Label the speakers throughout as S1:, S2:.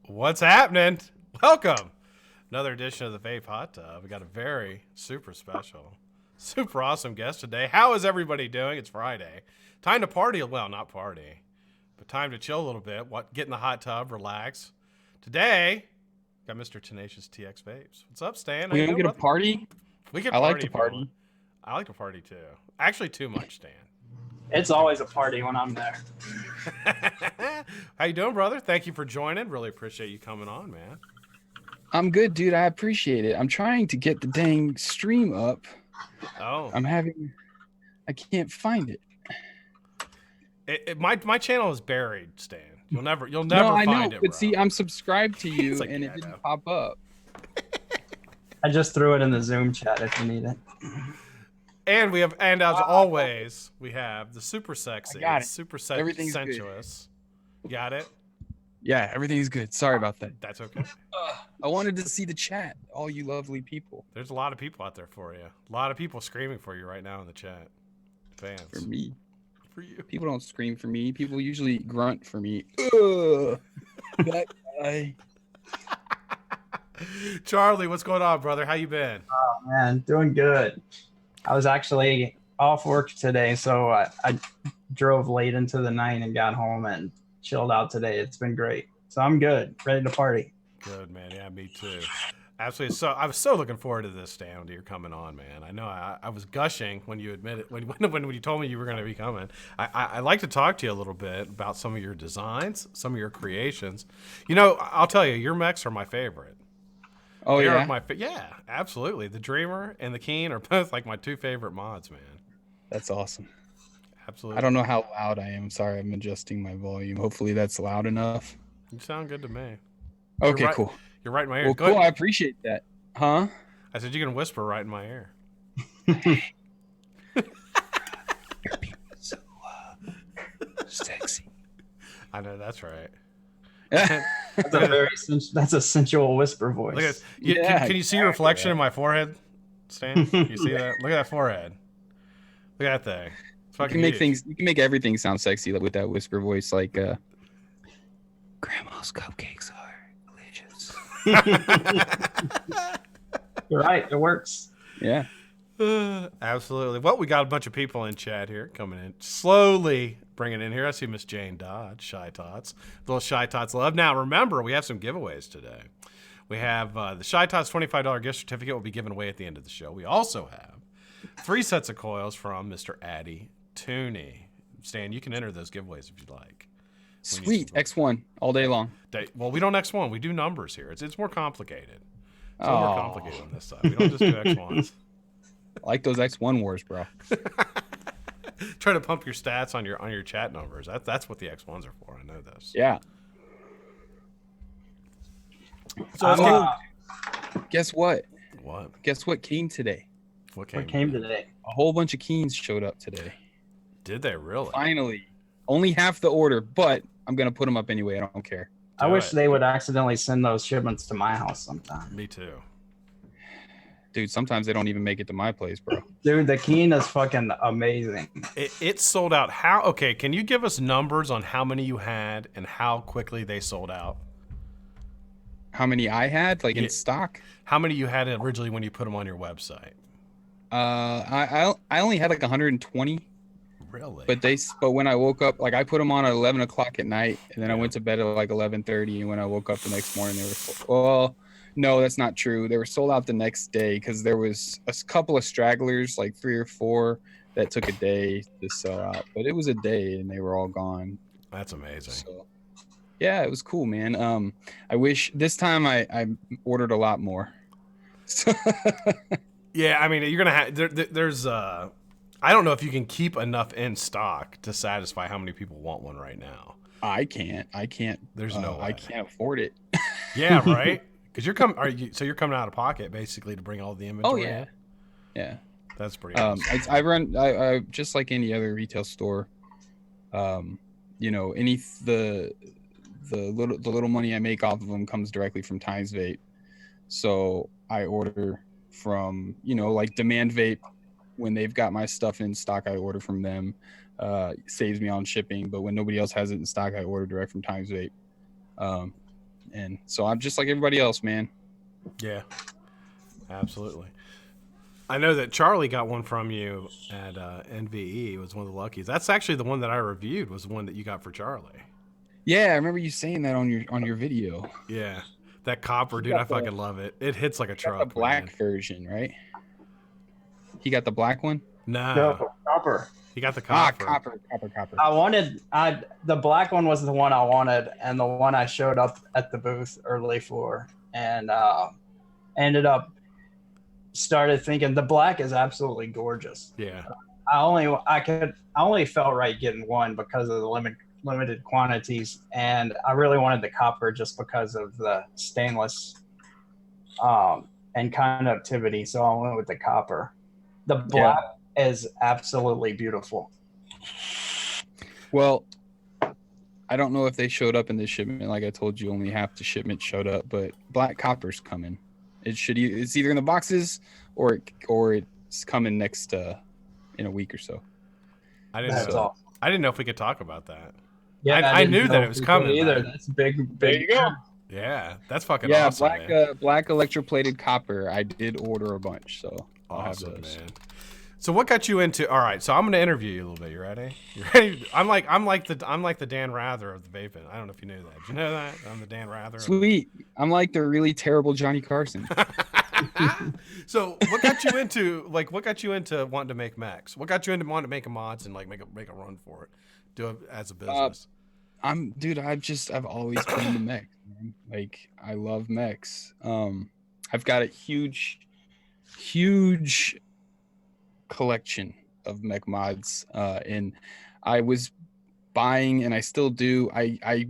S1: What's happening? Welcome. Another edition of the Vape Hot Tub. We got a very super special, super awesome guest today. How is everybody doing? It's Friday. Time to party. Well, not party, but time to chill a little bit. Get in the hot tub, relax. Today, got Mr. TenaciousTXVapes. What's up, Stan?
S2: We gonna get a party?
S1: We can.
S2: I like to party.
S1: I like to party too. Actually, too much, Stan.
S3: It's always a party when I'm there.
S1: How you doing, brother? Thank you for joining. Really appreciate you coming on, man.
S2: I'm good, dude. I appreciate it. I'm trying to get the dang stream up.
S1: Oh.
S2: I can't find it.
S1: My channel is buried, Stan. You'll never
S2: no,
S1: find
S2: I know,
S1: it,
S2: but
S1: bro.
S2: see, I'm subscribed to you,
S1: like,
S2: and
S1: yeah,
S2: it didn't pop up.
S3: I just threw it in the Zoom chat if you need it.
S1: And as always, we have the super sexy, super sensuous. You got it?
S2: Yeah, everything's good. Sorry about that.
S1: That's okay.
S2: I wanted to see the chat, all you lovely people.
S1: There's a lot of people out there for you. A lot of people screaming for you right now in the chat. Fans.
S2: For me.
S1: For you.
S2: People don't scream for me. People usually grunt for me. Ugh, that guy.
S1: Charlie, what's going on, brother? How you been?
S3: Oh, man, doing good. I was actually off work today, so I drove late into the night and got home and chilled out today. It's been great. So I'm good, ready to party.
S1: Good, man. Yeah, me too. Absolutely. So I was so looking forward to this, Stan, you're coming on, man. I know I was gushing when you admitted when you told me you were going to be coming. I'd like to talk to you a little bit about some of your designs, some of your creations. You know, I'll tell you, your mechs are my favorite.
S2: Oh, yeah?
S1: Yeah, absolutely. The Dreamer and the Keen are both like my two favorite mods, man.
S2: That's awesome.
S1: Absolutely.
S2: I don't know how loud I am. Sorry, I'm adjusting my volume. Hopefully that's loud enough.
S1: You sound good to me.
S2: Okay, cool.
S1: You're right in my ear.
S2: Well,
S1: Go
S2: cool.
S1: ahead.
S2: I appreciate that. Huh?
S1: I said you can whisper right in my ear.
S2: Your people so sexy.
S1: I know, that's right.
S3: That's a sensual whisper voice.
S1: Look at this. Can you see your reflection in my forehead, Stan? Can you see that? Look at that forehead. Look at that thing. It's fucking huge.
S2: You can make everything sound sexy with that whisper voice, like Grandma's cupcakes are delicious.
S3: You're right, it works.
S2: Yeah.
S1: Absolutely. Well, we got a bunch of people in chat here coming in, slowly bringing in here. I see Miss Jane Dodge, Shy Tots, little Shy Tots love. Now, remember, we have some giveaways today. We have the Shy Tots $25 gift certificate will be given away at the end of the show. We also have 3 sets of coils from Mr. Addy, Tuney. Stan, you can enter those giveaways if you'd like.
S2: Sweet. X1 all day long.
S1: Well, we don't X1. We do numbers here. It's more complicated. It's a little more complicated on this side. We don't just do X1s.
S2: I like those X1 wars, bro.
S1: Try to pump your stats on your chat numbers. That's what the X1s are for. I know this.
S2: Yeah.
S1: So
S2: guess what?
S1: What?
S2: Guess what came today?
S3: What came today?
S2: A whole bunch of Keens showed up today.
S1: Did they really?
S2: Finally. Only half the order, but I'm going to put them up anyway. I don't care.
S3: I wish they would accidentally send those shipments to my house sometime.
S1: Me too.
S2: Dude, sometimes they don't even make it to my place, bro.
S3: Dude, the Keen is fucking amazing.
S1: It sold out. Okay, can you give us numbers on how many you had and how quickly they sold out?
S2: How many I had, in stock?
S1: How many you had originally when you put them on your website?
S2: I only had 120.
S1: Really?
S2: But when I woke up, I put them on at 11 o'clock at night, and then I went to bed at 11:30, and when I woke up the next morning, they were full. Well, no, that's not true. They were sold out the next day because there was a couple of stragglers, 3 or 4, that took a day to sell out. But it was a day, and they were all gone.
S1: That's amazing. So,
S2: yeah, it was cool, man. I wish this time I ordered a lot more.
S1: Yeah, I mean, you're gonna have there's I don't know if you can keep enough in stock to satisfy how many people want one right now.
S2: I can't.
S1: There's no way.
S2: I can't afford it.
S1: Yeah, right. Because you're coming out of pocket basically to bring all the inventory.
S2: Oh yeah,
S1: in?
S2: Yeah.
S1: That's pretty awesome.
S2: I just like any other retail store. The little money I make off of them comes directly from TenaciousVapes. So I order from Demand Vape. When they've got my stuff in stock, I order from them. Saves me on shipping. But when nobody else has it in stock, I order direct from TenaciousSVapes. And so I'm just like everybody else, man.
S1: Yeah, absolutely. I know that Charlie got one from you at NVE. It was one of the luckies. That's actually the one that I reviewed. Was the one that you got for Charlie.
S2: Yeah, I remember you saying that on your video.
S1: Yeah, that copper, dude. I fucking love it. It hits like a truck.
S2: The black
S1: man.
S2: version, right? He got the black one.
S3: No, copper.
S1: He got the copper.
S2: Copper.
S3: The black one was the one I wanted, and the one I showed up at the booth early for, and ended up started thinking the black is absolutely gorgeous.
S1: Yeah.
S3: I only felt right getting one because of the limited quantities, and I really wanted the copper just because of the stainless and conductivity. So I went with the copper. The black is absolutely beautiful.
S2: Well, I don't know if they showed up in this shipment. Like I told you, only half the shipment showed up, but black copper's coming. It's either in the boxes or it's coming next in a week or so.
S1: I didn't know if we could talk about that.
S3: Yeah,
S1: I knew that it was coming
S3: either.
S1: man.
S3: That's big.
S2: There you go.
S1: Yeah, that's fucking awesome.
S2: Black electroplated copper. I did order a bunch, so I'll have
S1: awesome,
S2: those.
S1: man. So what got you into? All right, so I'm gonna interview you a little bit. You ready? You ready? I'm like the Dan Rather of the vaping. I don't know if you knew that. Did you know that? I'm the Dan Rather.
S2: Sweet. I'm like the really terrible Johnny Carson.
S1: So what got you into wanting to make mechs? What got you into wanting to make a mods and like make a run for it? Do it as a business.
S2: I've always been into mechs. Man. Like I love mechs. I've got a huge collection of mech mods, and I was buying, and I still do. I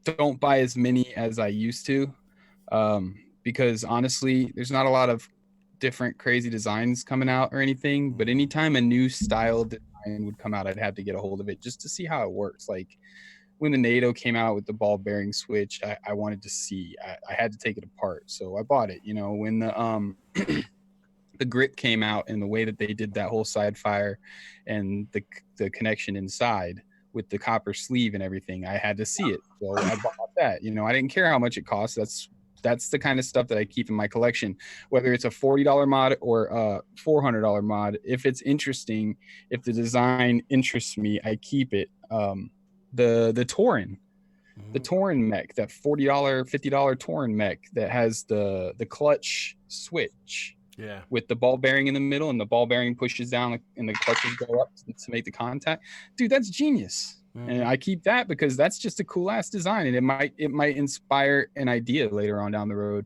S2: don't buy as many as I used to, because honestly, there's not a lot of different crazy designs coming out or anything. But anytime a new style design would come out, I'd have to get a hold of it just to see how it works. Like when the NATO came out with the ball bearing switch, I wanted to see. I had to take it apart, so I bought it. You know, when the the grip came out and the way that they did that whole side fire and the connection inside with the copper sleeve and everything, I had to see it. So I bought that. You know, I didn't care how much it cost. That's the kind of stuff that I keep in my collection, whether it's a $40 mod or a $400 mod. If it's interesting, if the design interests me, I keep it. The Tauren, the Tauren mech, that $40, $50 Tauren mech that has the clutch switch.
S1: Yeah.
S2: With the ball bearing in the middle and the ball bearing pushes down and the clutches go up to make the contact. Dude, that's genius. And I keep that because that's just a cool ass design, and it might inspire an idea later on down the road.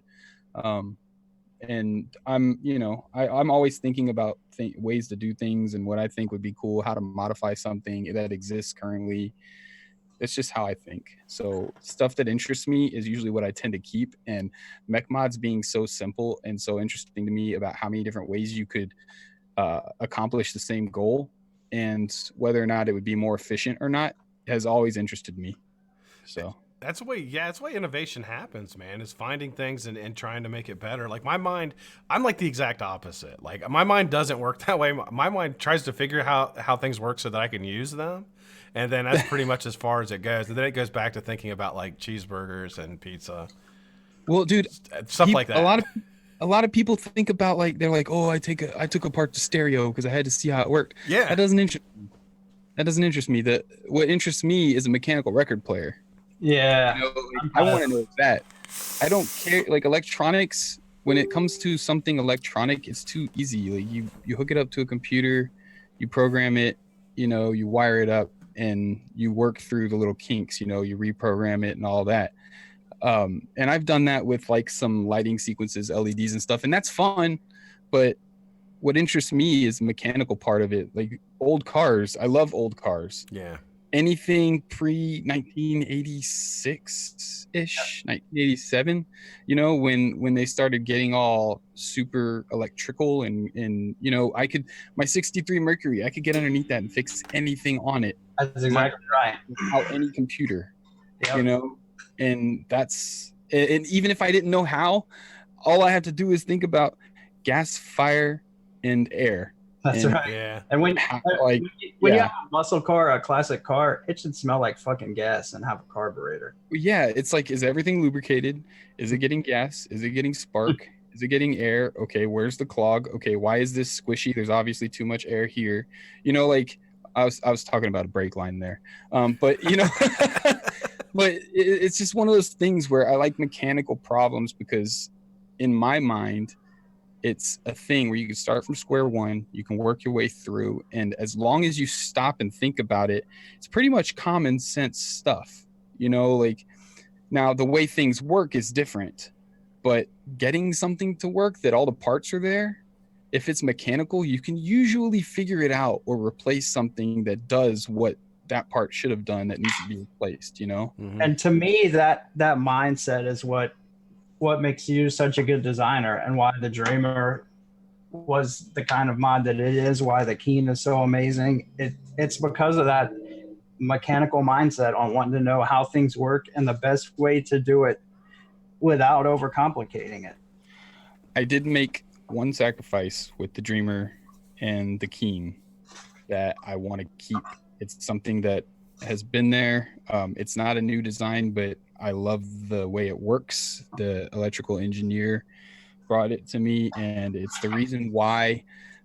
S2: And I'm always thinking about ways to do things and what I think would be cool, how to modify something that exists currently. That's just how I think. So stuff that interests me is usually what I tend to keep. And mech mods being so simple and so interesting to me about how many different ways you could accomplish the same goal, and whether or not it would be more efficient or not, has always interested me. So
S1: that's the way innovation happens, man, is finding things and trying to make it better. Like my mind, I'm like the exact opposite. Like my mind doesn't work that way. My mind tries to figure how things work so that I can use them. And then that's pretty much as far as it goes. And then it goes back to thinking about like cheeseburgers and pizza.
S2: Well, dude,
S1: stuff like that.
S2: A lot of people think about, like, they're like, oh, I took apart the stereo because I had to see how it worked.
S1: Yeah.
S2: That doesn't interest me. What interests me is a mechanical record player.
S3: Yeah.
S2: You know, I want to know that. I don't care. Like electronics, when it comes to something electronic, it's too easy. Like you hook it up to a computer, you program it, you know, you wire it up, and you work through the little kinks, you know, you reprogram it and all that. And I've done that with like some lighting sequences, LEDs and stuff, and that's fun. But what interests me is the mechanical part of it. Like old cars. I love old cars.
S1: Yeah.
S2: Anything pre 1986-ish, 1987, you know, when they started getting all super electrical and you know, my 63 Mercury, I could get underneath that and fix anything on it.
S3: That's exactly right.
S2: Without any computer,
S3: Yep.
S2: you know, and even if I didn't know how, all I have to do is think about gas, fire, and air.
S3: That's
S2: And
S3: right.
S1: Yeah.
S3: And when
S2: like,
S3: when you
S2: yeah.
S3: have a muscle car, a classic car, it should smell like fucking gas and have a carburetor.
S2: Yeah, it's like, is everything lubricated? Is it getting gas? Is it getting spark? Is it getting air? Okay, where's the clog? Okay, why is this squishy? There's obviously too much air here. You know, like I was talking about a brake line there. But you know, but it's just one of those things where I like mechanical problems because in my mind, it's a thing where you can start from square one, you can work your way through, and as long as you stop and think about it, it's pretty much common sense stuff. You know, like now the way things work is different, but getting something to work that all the parts are there, if it's mechanical, you can usually figure it out or replace something that does what that part should have done that needs to be replaced, you know?
S1: Mhm.
S3: And to me, that mindset is what makes you such a good designer, and why the Dreamer was the kind of mod that it is, why the Keen is so amazing. It's because of that mechanical mindset on wanting to know how things work and the best way to do it without overcomplicating it.
S2: I did make one sacrifice with the Dreamer and the Keen that I want to keep. It's something that has been there. It's not a new design, but I love the way it works. The electrical engineer brought it to me, and it's the reason why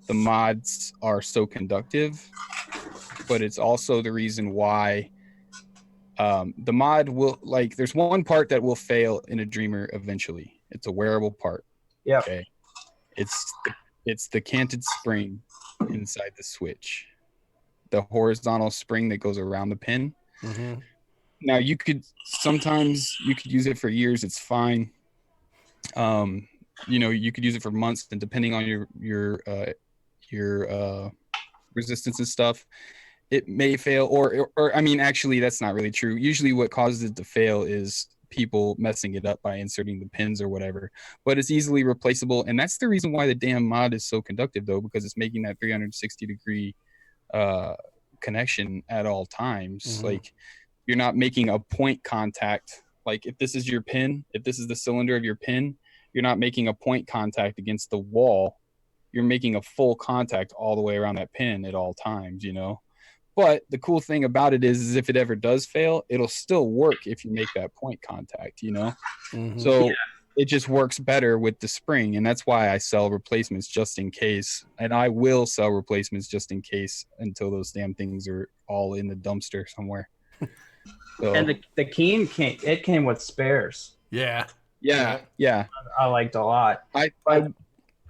S2: the mods are so conductive, but it's also the reason why the mod will, like, there's one part that will fail in a Dreamer eventually. It's a wearable part.
S3: Yeah.
S2: Okay. It's the canted spring inside the switch, the horizontal spring that goes around the pin.
S1: Mhm.
S2: Now you could use it for years. It's fine. You know, you could use it for months, and depending on your resistance and stuff, it may fail. Or I mean, actually, that's not really true. Usually, what causes it to fail is people messing it up by inserting the pins or whatever. But it's easily replaceable, and that's the reason why the damn mod is so conductive, though, because it's making that 360-degree connection at all times.
S1: Mhm.
S2: Like, you're not making a point contact. Like, if this is your pin, if this is the cylinder of your pin, you're not making a point contact against the wall. You're making a full contact all the way around that pin at all times, you know? But the cool thing about it is if it ever does fail, it'll still work if you make that point contact, you know?
S1: Mhm.
S2: So it just works better with the spring. And that's why I sell replacements just in case. And I will sell replacements just in case until those damn things are all in the dumpster somewhere. So,
S3: And the Keen came with spares.
S1: Yeah.
S2: yeah.
S3: I liked a lot.
S2: I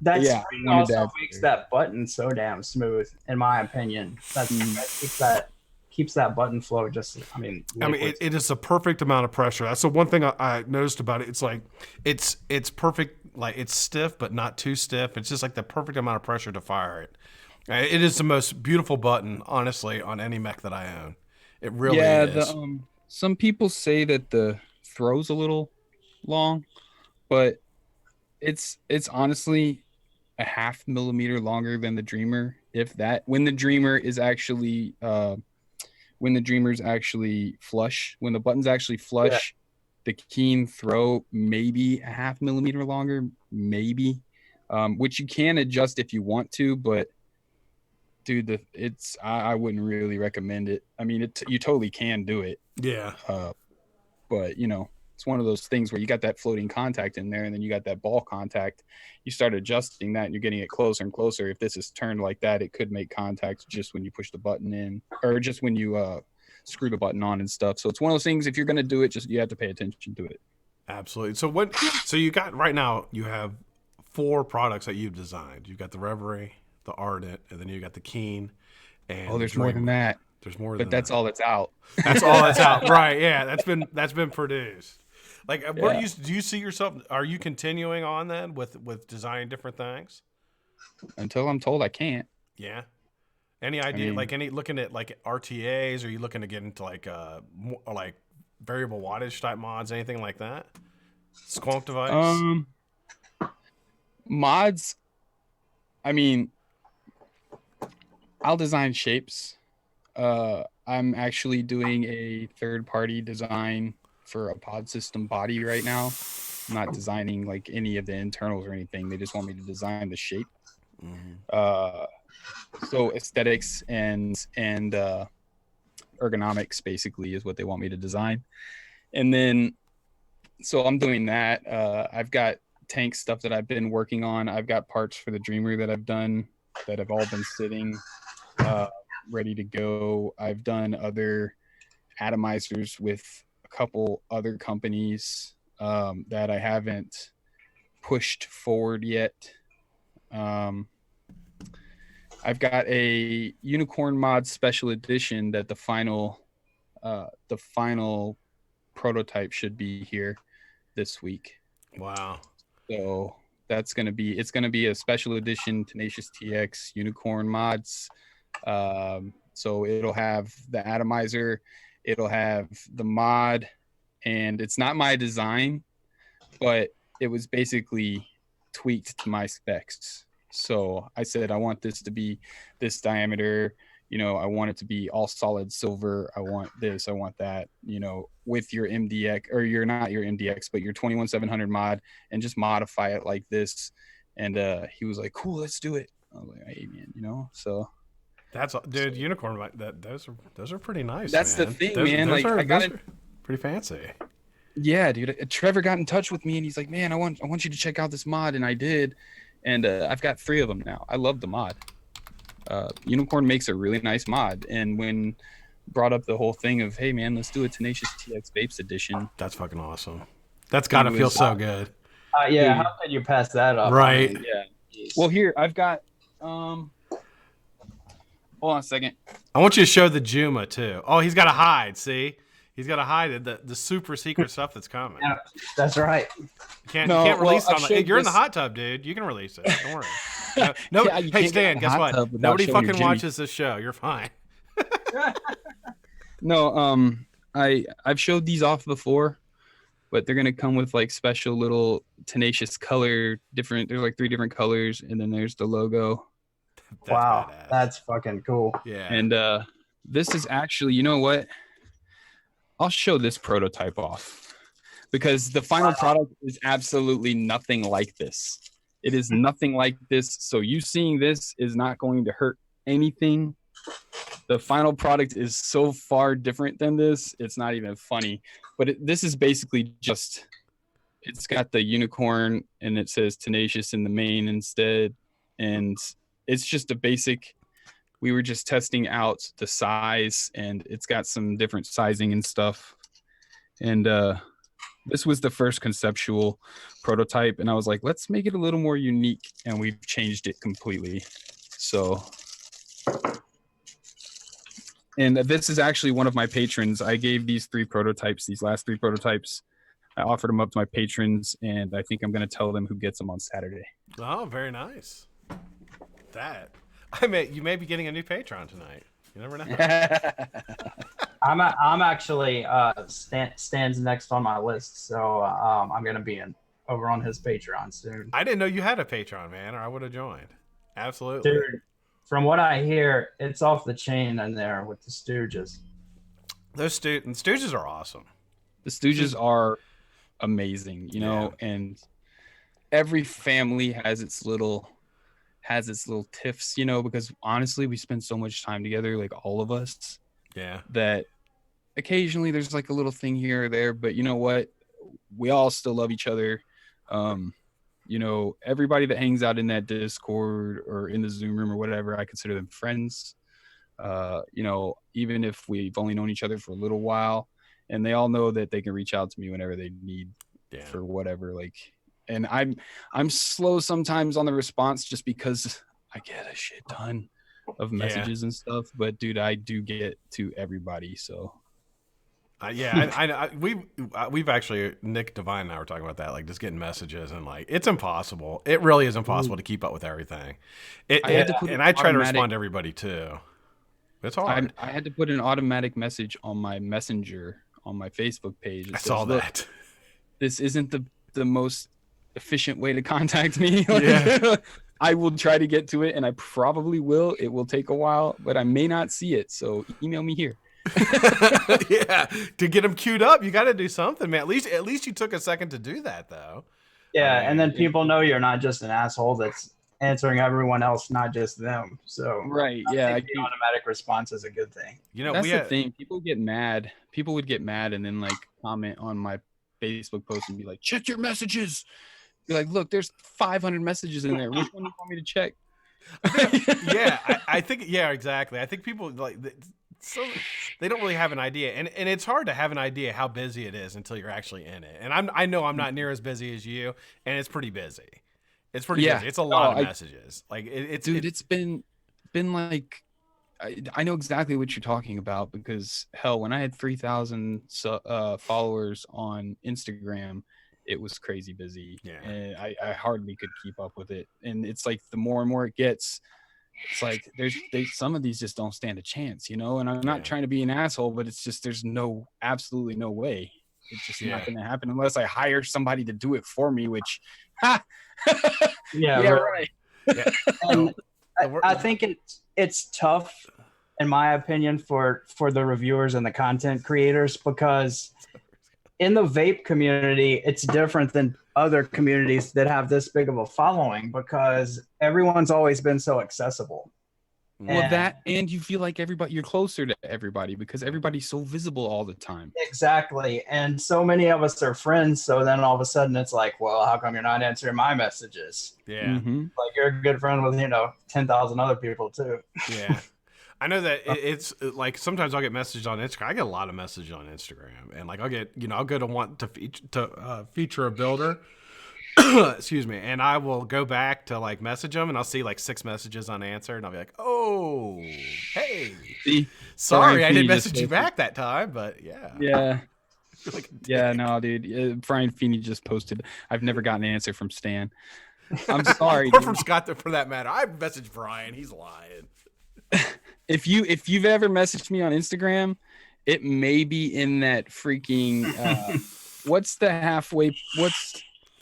S3: That
S2: yeah,
S3: spring
S2: I wanted
S3: also
S2: that
S3: makes
S2: spare.
S3: that button so damn smooth, in my opinion. That keeps that button flow just. I mean,
S1: It is a perfect amount of pressure. That's the one thing I noticed about it. It's like it's perfect. Like, it's stiff, but not too stiff. It's just like the perfect amount of pressure to fire it. It is the most beautiful button, honestly, on any mech that I own. It really is.
S2: Some people say that the throw's a little long, but it's honestly a half millimeter longer than the Dreamer, if that. When the Dreamer is actually when the Dreamer's actually flush, when the button's actually flush, the Keen throw maybe a half millimeter longer, maybe, which you can adjust if you want to, but dude, I wouldn't really recommend it. I mean, you totally can do it,
S1: Yeah.
S2: but you know, it's one of those things where you got that floating contact in there, and then you got that ball contact. You start adjusting that, and you're getting it closer and closer. If this is turned like that, it could make contact just when you push the button in, or just when you screw the button on and stuff. So it's one of those things. If you're gonna do it, you have to pay attention to it.
S1: Absolutely. So you got, right now, you have 4 products that you've designed. You've got the Reverie, the Ardent, and then you got the Keen. And
S2: There's more than that.
S1: There's more,
S2: but that's all that's out.
S1: That's all that's out. Right? Yeah, that's been produced. Like, where do you see yourself? Are you continuing on then with designing different things?
S2: Until I'm told I can't.
S1: Yeah. Any idea? Looking at like RTAs? Are you looking to get into like like variable wattage type mods? Anything like that? Squonk device.
S2: Mods. I mean, I'll design shapes. I'm actually doing a third-party design for a pod system body right now. I'm not designing like any of the internals or anything. They just want me to design the shape. So aesthetics and ergonomics basically is what they want me to design. And then, so I'm doing that. I've got tank stuff that I've been working on. I've got parts for the Dreamer that I've done that have all been sitting ready to go. I've done other atomizers with a couple other companies that I haven't pushed forward yet. I've got a Unicorn Mod Special Edition that the final prototype should be here this week.
S1: Wow.
S2: So it's going to be a special edition Tenacious TX Unicorn Mods. So it'll have the atomizer, it'll have the mod, and it's not my design, but it was basically tweaked to my specs. So I said, I want this to be this diameter, I want it to be all solid silver. I want this, I want that, with your MDX, or you're not your MDX, but your 21700 mod, and just modify it like this. And he was like, cool, let's do it. I was like, hey man, so.
S1: That's, dude, Unicorn, those are pretty nice.
S2: That's
S1: man.
S2: the thing,
S1: those,
S2: man.
S1: Those
S2: like I got it.
S1: Pretty fancy.
S2: Yeah, dude. Trevor got in touch with me and he's like, man, I want you to check out this mod. And I did. And I've got 3 of them now. I love the mod. Unicorn makes a really nice mod. And when brought up the whole thing of, hey man, let's do a TenaciousTXVapes edition.
S1: That's fucking awesome. That's gotta feel so good.
S3: Yeah, how could you pass that up?
S1: Right.
S3: I mean,
S2: Yeah. Well, here I've got hold on a second.
S1: I want you to show the Juma too. Oh, he's got to hide. See, he's got to hide the super secret stuff that's coming.
S3: yeah, that's right.
S1: You can't release it on the. You're in the hot tub, dude. You can release it. Don't worry. No,
S2: Yeah, you
S1: hey
S2: can't
S1: Stan,
S2: get in the
S1: guess
S2: hot
S1: what?
S2: tub without
S1: Nobody
S2: showing your
S1: fucking
S2: Jimmy.
S1: watches this show. You're fine.
S2: No, I've showed these off before, but they're gonna come with like special little Tenacious color, different. There's like 3 different colors, and then there's the logo.
S1: That's
S3: Wow,
S1: badass.
S3: that's fucking cool.
S1: Yeah.
S2: And this is actually, you know what? I'll show this prototype off because the final product is absolutely nothing like this. It is nothing like this. So you seeing this is not going to hurt anything. The final product is so far different than this. It's not even funny. But this is basically just, it's got the unicorn and it says Tenacious in the main instead. And it's just a basic, we were just testing out the size, and it's got some different sizing and stuff. And this was the first conceptual prototype, and I was like, let's make it a little more unique, and we've changed it completely. So, and this is actually one of my patrons. I gave these last 3 prototypes, I offered them up to my patrons, and I think I'm going to tell them who gets them on Saturday.
S1: Oh, very nice. You may be getting a new Patreon tonight. You never know.
S3: I'm actually Stan's next on my list, so I'm gonna be over on his Patreon soon.
S1: I didn't know you had a Patreon, man, or I would have joined. Absolutely.
S3: Dude, from what I hear, it's off the chain in there with the Stooges.
S1: Those Stooges are awesome.
S2: The Stooges are amazing, and every family has its little tiffs, because honestly, we spend so much time together, like all of us.
S1: Yeah.
S2: That occasionally there's like a little thing here or there, but you know what? We all still love each other. Everybody that hangs out in that Discord or in the Zoom room or whatever, I consider them friends. Even if we've only known each other for a little while, and they all know that they can reach out to me whenever they need for whatever, and I'm slow sometimes on the response just because I get a shit ton of messages and stuff. But dude, I do get to everybody. So
S1: we've actually, Nick Devine and I were talking about that, like just getting messages, and like it's impossible. It really is impossible to keep up with everything. I try to respond to everybody too. It's hard.
S2: I had to put an automatic message on my messenger on my Facebook page.
S1: I saw that.
S2: This isn't the most efficient way to contact me.
S1: Yeah.
S2: I will try to get to it, and I probably will. It will take a while, but I may not see it. So email me here.
S1: Yeah, to get them queued up, you got to do something, man. At least you took a second to do that, though.
S3: Yeah, and then people know you're not just an asshole that's answering everyone else, not just them. So
S2: Right.
S3: I
S2: Yeah.
S3: think the automatic response is a good thing.
S1: You know,
S2: That's the thing. People get mad. People would get mad and then like comment on my Facebook post and be like, check your messages. Be like, look, there's 500 messages in there. Which one do you want me to check?
S1: I think exactly. I think people like so they don't really have an idea, and it's hard to have an idea how busy it is until you're actually in it. And I know I'm not near as busy as you, and it's pretty busy. It's pretty busy. It's a lot of messages. Like it's
S2: been like I know exactly what you're talking about because hell, when I had 3,000 followers on Instagram, it was crazy busy.
S1: Yeah.
S2: And I hardly could keep up with it. And it's like the more and more it gets, it's like some of these just don't stand a chance, you know. And I'm not trying to be an asshole, but it's just there's absolutely no way. It's just not going to happen unless I hire somebody to do it for me. Which, right.
S3: Yeah. And I think it's tough, in my opinion, for the reviewers and the content creators, because in the vape community, it's different than other communities that have this big of a following because everyone's always been so accessible.
S2: Well, and you feel like you're closer to everybody because everybody's so visible all the time.
S3: Exactly. And so many of us are friends. So then all of a sudden it's like, well, how come you're not answering my messages?
S1: Yeah.
S2: Mm-hmm.
S3: Like you're a good friend with, 10,000 other people too.
S1: Yeah. I know that it's like sometimes I'll get messages on Instagram. I get a lot of messages on Instagram, and like I'll get, I'll go to want to feature a builder, excuse me, and I will go back to like message them, and I'll see like 6 messages unanswered, and I'll be like, oh, hey, sorry, I didn't message you back that time, but
S2: yeah. Yeah, no, dude. Brian Feeney just posted. I've never gotten an answer from Stan. I'm sorry,
S1: or from Scott, for that matter. I messaged Brian. He's lying.
S2: If you've ever messaged me on Instagram, it may be in that freaking what's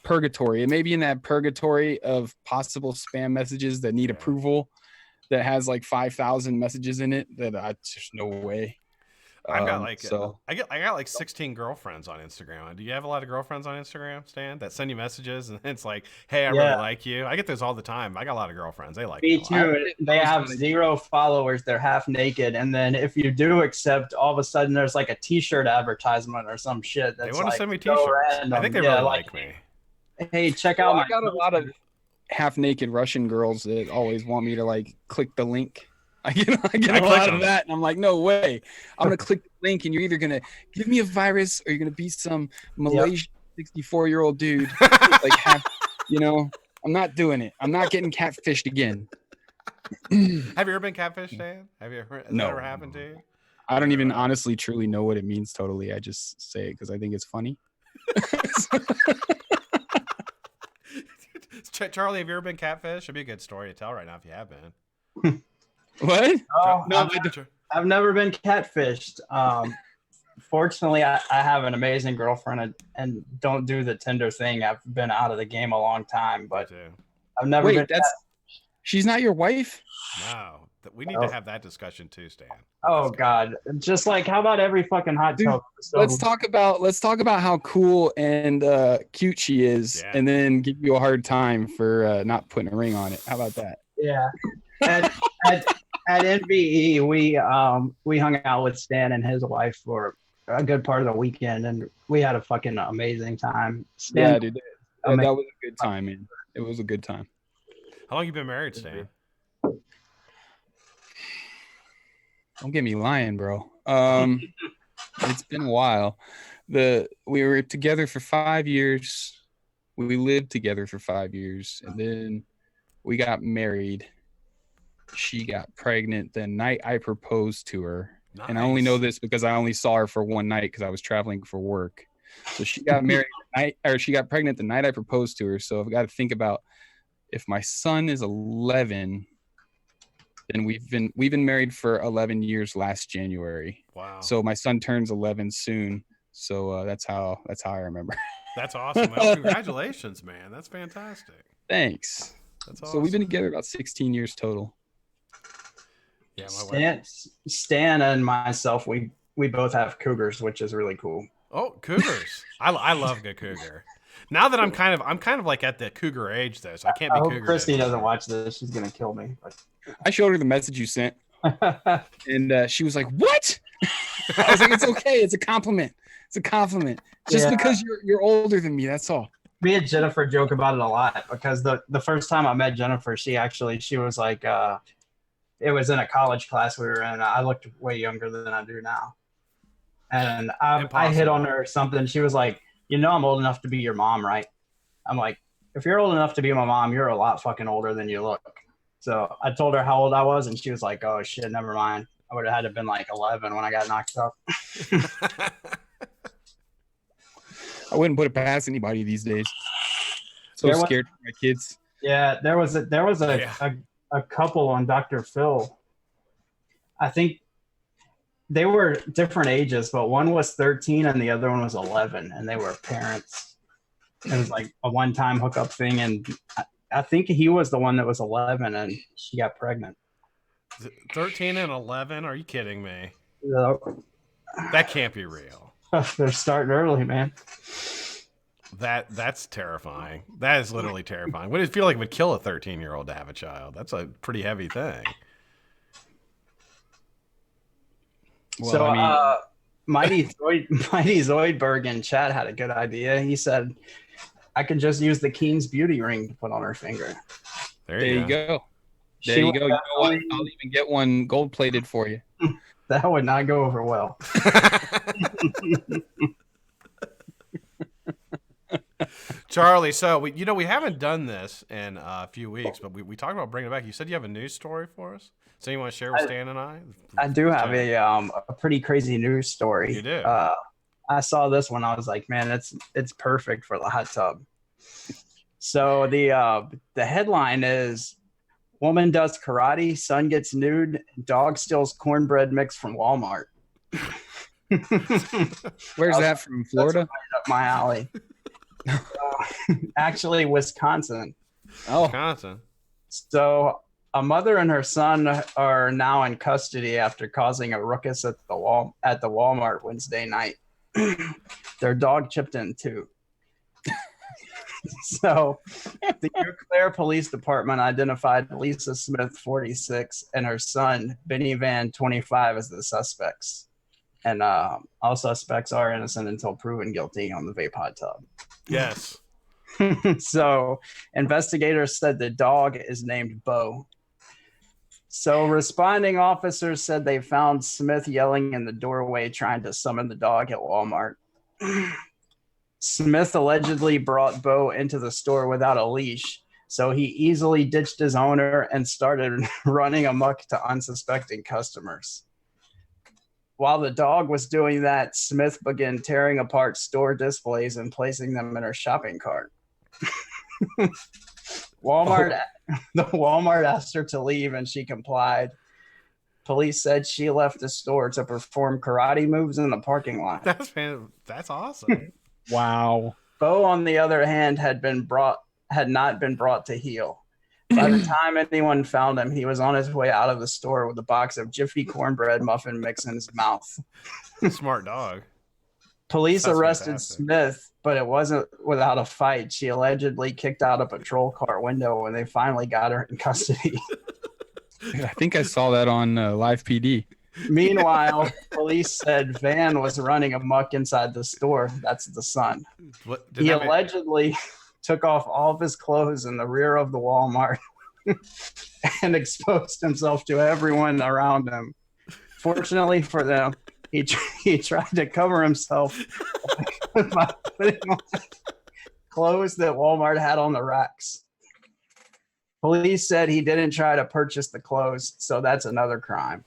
S2: purgatory? It may be in that purgatory of possible spam messages that need approval that has like 5,000 messages in it that just no way.
S1: I've got I got like 16 girlfriends on Instagram. Do you have a lot of girlfriends on Instagram, Stan, that send you messages and it's like, hey, I really like you? I get those all the time. I got a lot of girlfriends. They like me
S3: too. They have 0 followers. They're half naked, and then if you do accept, all of a sudden there's like a T-shirt advertisement or some shit. That's
S1: they want to send me
S3: so
S1: T-shirts.
S3: random.
S1: I think they really like me.
S3: Hey, check out.
S2: I got a lot of half naked Russian girls that always want me to like click the link. I get a lot of that, and I'm like, no way. I'm gonna click the link, and you're either gonna give me a virus or you're gonna be some Malaysian 64-year-old dude. Like, I'm not doing it. I'm not getting catfished again.
S1: Have you ever been catfished, Dan? Has that ever happened to you?
S2: I don't even honestly, truly know what it means. Totally, I just say it because I think it's funny.
S1: Charlie, have you ever been catfished? It'd be a good story to tell right now if you have been.
S2: What?
S3: Oh, no, I've never been catfished. Fortunately, I have an amazing girlfriend and don't do the Tinder thing. I've been out of the game a long time, but I've never been.
S2: She's not your wife?
S1: No, we need to have that discussion too, Stan.
S3: Oh God! Just like, how about every fucking hot tub?
S2: Let's talk about how cool and cute she is, and then give you a hard time for not putting a ring on it. How about that?
S3: Yeah. At NVE, we hung out with Stan and his wife for a good part of the weekend, and we had a fucking amazing time.
S2: Stan, dude, that was a good time, man. It was a good time.
S1: How long you been married, Stan?
S2: Don't get me lying, bro. It's been a while. We were together for 5 years. We lived together for 5 years, and then we got married. She got pregnant the night I proposed to her. Nice. And I only know this because I only saw her for one night because I was traveling for work. So she got married she got pregnant the night I proposed to her. So I've got to think about, if my son is 11, then we've been married for 11 years last January.
S1: Wow.
S2: So my son turns 11 soon. So that's how I remember.
S1: That's awesome. Well, congratulations, man. That's fantastic.
S2: Thanks.
S1: That's awesome.
S2: So we've been together about 16 years total.
S1: Yeah,
S3: Stan and myself, we both have cougars, which is really cool.
S1: Oh, cougars! I love good cougar. Now that I'm kind of like at the cougar age though, so I can't be
S3: I hope
S1: cougar.
S3: Christy
S1: age.
S3: doesn't watch this. She's gonna kill me.
S2: I showed her the message you sent, and she was like, "What?" I was like, "It's okay. It's a compliment. It's a compliment. Just because you're older than me. That's all."
S3: Me and Jennifer joke about it a lot because the first time I met Jennifer, she was like, it was in a college class we were in. I looked way younger than I do now. And I hit on her or something. She was like, I'm old enough to be your mom, right? I'm like, if you're old enough to be my mom, you're a lot fucking older than you look. So I told her how old I was, and she was like, oh, shit, never mind. I would have had to been like 11 when I got knocked up.
S2: I wouldn't put it past anybody these days. So scared for my kids.
S3: Yeah, there was a couple on Dr. Phil. I think they were different ages, but one was 13 and the other one was 11, and they were parents. It was like a one-time hookup thing, and I think he was the one that was 11, and she got pregnant.
S1: 13 and 11? Are you kidding me?
S3: So,
S1: that can't be real.
S3: They're starting early, man.
S1: That's terrifying. That is literally terrifying. What does it feel like it would kill a 13-year-old to have a child? That's a pretty heavy thing.
S3: Well, so Mighty Zoidberg in chat had a good idea. He said, I could just use the Keen's beauty ring to put on her finger.
S2: There you go. There you go. You know what? I'll even get one gold plated for you.
S3: That would not go over well.
S1: Charlie, so we haven't done this in a few weeks, but we talked about bringing it back. You said you have a news story for us. So you want to share with Stan and I?
S3: I do have a pretty crazy news story.
S1: You do.
S3: I saw this one. I was like, man, it's perfect for the hot tub. So the headline is, woman does karate, son gets nude, dog steals cornbread mix from Walmart.
S2: Where's that from? Florida?
S3: Right up my alley. Actually, Wisconsin.
S2: Oh,
S1: Wisconsin.
S3: So a mother and her son are now in custody after causing a ruckus at the Walmart Wednesday night. Their dog chipped in too. So the Eau Claire Police Department identified Lisa Smith, 46, and her son, Benny Van, 25, as the suspects. And all suspects are innocent until proven guilty on the vape hot tub.
S1: Yes.
S3: So investigators said the dog is named Bo. So responding officers said they found Smith yelling in the doorway trying to summon the dog at Walmart. Smith allegedly brought Bo into the store without a leash, so he easily ditched his owner and started running amok to unsuspecting customers. While the dog was doing that, Smith began tearing apart store displays and placing them in her shopping cart. The Walmart asked her to leave, and she complied. Police said she left the store to perform karate moves in the parking lot.
S1: That's awesome.
S2: Wow.
S3: Bo, on the other hand, had not been brought to heel. By the time anyone found him, he was on his way out of the store with a box of Jiffy cornbread muffin mix in his mouth.
S1: Smart dog.
S3: Police arrested Smith, but it wasn't without a fight. She allegedly kicked out a patrol car window when they finally got her in custody.
S2: I think I saw that on Live PD.
S3: Meanwhile, police said Van was running amok inside the store. That's the son. He allegedly took off all of his clothes in the rear of the Walmart and exposed himself to everyone around him. Fortunately for them, he tried to cover himself by putting on clothes that Walmart had on the racks. Police said he didn't try to purchase the clothes, so that's another crime.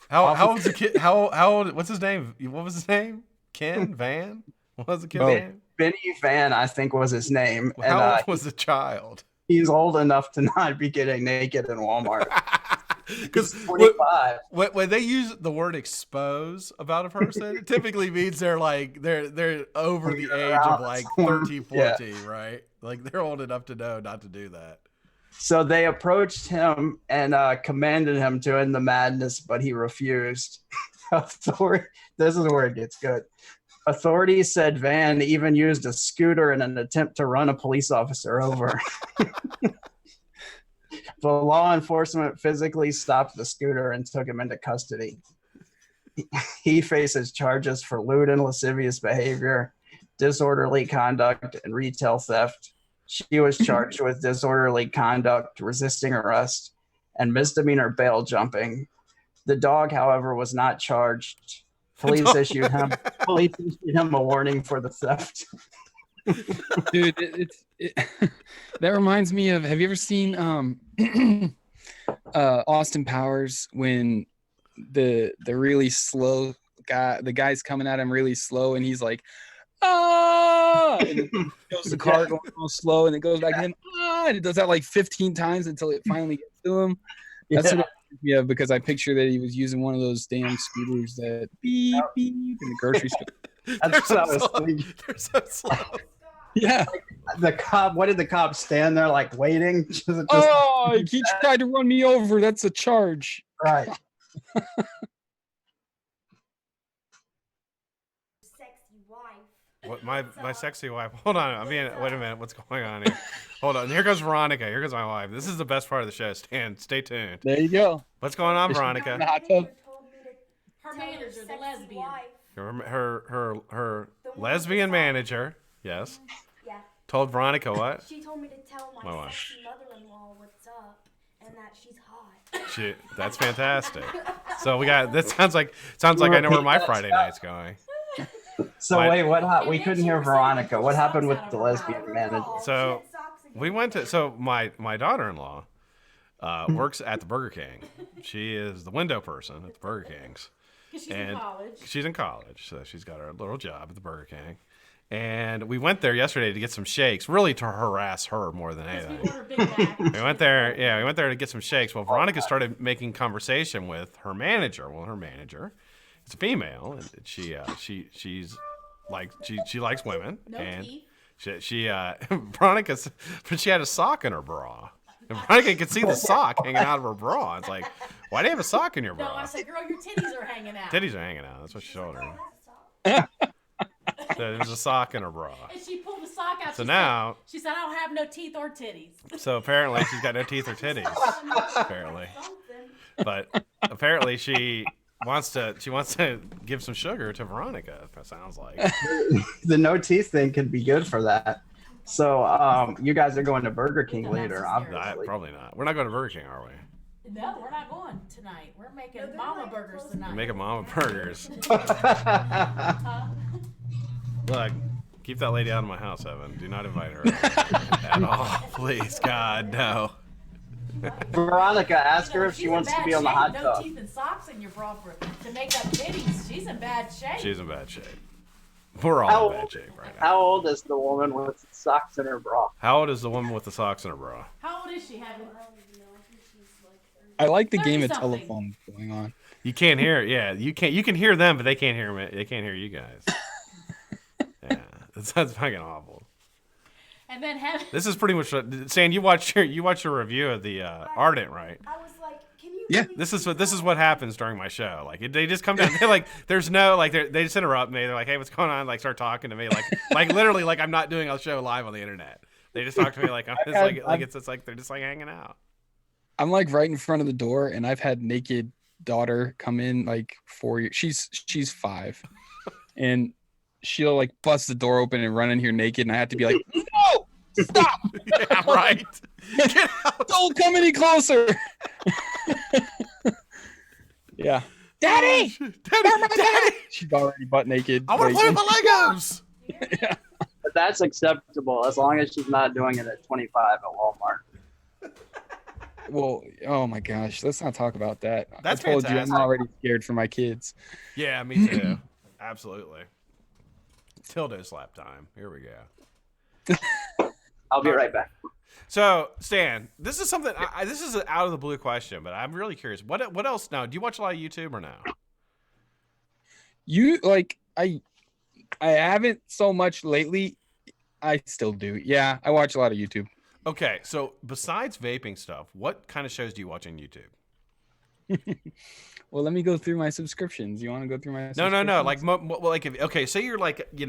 S1: How old's the kid? How old? What's his name? What was his name? Ken Van? What was the kid's name?
S3: Benny Van, I think, was his name.
S1: How old was the child?
S3: He's old enough to not be getting naked in Walmart.
S1: Because
S3: 45.
S1: When they use the word "expose" about a person, it typically means they're over the age of like 13, 14, right? Like they're old enough to know not to do that.
S3: So they approached him and commanded him to end the madness, but he refused. This is where it gets good. Authorities said Van even used a scooter in an attempt to run a police officer over. The law enforcement physically stopped the scooter and took him into custody. He faces charges for lewd and lascivious behavior, disorderly conduct, and retail theft. She was charged with disorderly conduct, resisting arrest, and misdemeanor bail jumping. The dog, however, was not charged. Police issued him a warning for the theft.
S2: Dude, that reminds me of, have you ever seen Austin Powers when the really slow guy, the guy's coming at him really slow and he's like, ah, and it goes the car going real slow and it goes back to him, ah, and it does that like 15 times until it finally gets to him. That's what it reminds me of, because I picture that he was using one of those damn scooters that beep beep in the grocery store.
S3: That's what I was thinking.
S1: They're so slow.
S2: Yeah.
S3: The cop, what did the cop stand there like waiting?
S2: He tried to run me over. That's a charge.
S3: Right.
S4: Sexy wife.
S1: What, my sexy wife? Hold on. I mean, wait a minute. What's going on here? Hold on. Here goes Veronica. Here goes my wife. This is the best part of the show. Stay tuned.
S2: There you go.
S1: What's going on,
S2: In the
S1: Veronica?
S2: hot tub.
S4: Her manager, the lesbian.
S1: Her lesbian manager. Yes.
S4: Yeah.
S1: Told Veronica what?
S4: She told me to tell my
S1: wife.
S4: sexy mother-in-law what's up and that she's hot.
S1: That's fantastic. So we got. That sounds like I know where my Friday night's going.
S3: So wait, we couldn't hear Veronica. What happened with the lesbian manager?
S1: So we went to. So my daughter-in-law works at the Burger King. She is the window person at the Burger King's.
S5: She's in college.
S1: She's in college, so she's got her little job at the Burger King. And we went there yesterday to get some shakes, really to harass her more than anything. We went there to get some shakes. Well, Veronica started making conversation with her manager. Well, her manager is a female, and she's like she likes women.
S5: No
S1: and
S5: teeth.
S1: Veronica, but she had a sock in her bra. And Veronica could see the sock hanging out of her bra. It's like, why do you have a sock in your bra?
S5: No, I said, girl, your titties are hanging out.
S1: Titties are hanging out. That's what she told her. So there's a sock in her bra.
S5: And she pulled the sock out.
S1: So now
S5: she said, I don't have no teeth or titties.
S1: So apparently she's got no teeth or titties. Apparently, but apparently she wants to give some sugar to Veronica. That sounds like
S3: The no teeth thing could be good for that. So you guys are going to Burger King later, obviously.
S1: Probably not. We're not going to Burger King, are we?
S5: No, we're not going tonight. We're making mama burgers tonight.
S1: We're making mama burgers. Look, keep that lady out of my house, Evan. Do not invite her at all. Please, God, no.
S3: Veronica, ask her if she wants to be on the hot tub.
S5: No teeth and socks in your bra to make up titties. She's in bad shape.
S1: She's in bad shape. We're all in bad shape right now.
S3: How old is the woman with socks in her bra?
S1: How old is the woman with the socks in her bra?
S5: How old is she, Heaven?
S2: I like the game of
S5: 30-something.
S2: telephone going on.
S1: You can't hear it. Yeah, you can hear them, but they can't hear me. They can't hear you guys. Yeah, that's fucking awful.
S5: And then Heaven.
S1: This is pretty much. Stan, you watched your review of the Ardent, right?
S4: I was like, can you
S2: Yeah.
S1: This is what happens during my show. Like they just come down. They're like, there's no like they just interrupt me. They're like, hey, what's going on? Like start talking to me. Like literally like I'm not doing a show live on the internet. They just talk to me like I'm just it's like they're just like hanging out.
S2: I'm like right in front of the door, and I've had naked daughter come in like 4 years. She's 5, and she'll like bust the door open and run in here naked, and I have to be like, no, stop.
S1: Yeah, right. Get out.
S2: Don't come any closer. Yeah. Daddy!
S1: Daddy!
S2: She's already butt naked.
S1: I want to play with my Legos.
S2: Yeah.
S3: But that's acceptable as long as she's not doing it at 25 at Walmart.
S2: Well, oh my gosh, let's not talk about that.
S1: That's
S2: I told you
S1: fantastic.
S2: I'm already scared for my kids.
S1: Yeah, me too. Absolutely. Tilde slap time. Here we go.
S3: I'll be right back.
S1: So, Stan, this is something. This is an out of the blue question, but I'm really curious. What else now? Do you watch a lot of YouTube or no?
S2: You like I haven't so much lately. I still do. Yeah, I watch a lot of YouTube.
S1: Okay, so besides vaping stuff, what kind of shows do you watch on YouTube?
S2: Well, let me go through my subscriptions. You want to go through my
S1: No.
S2: subscriptions?
S1: Like, okay, say you're like, you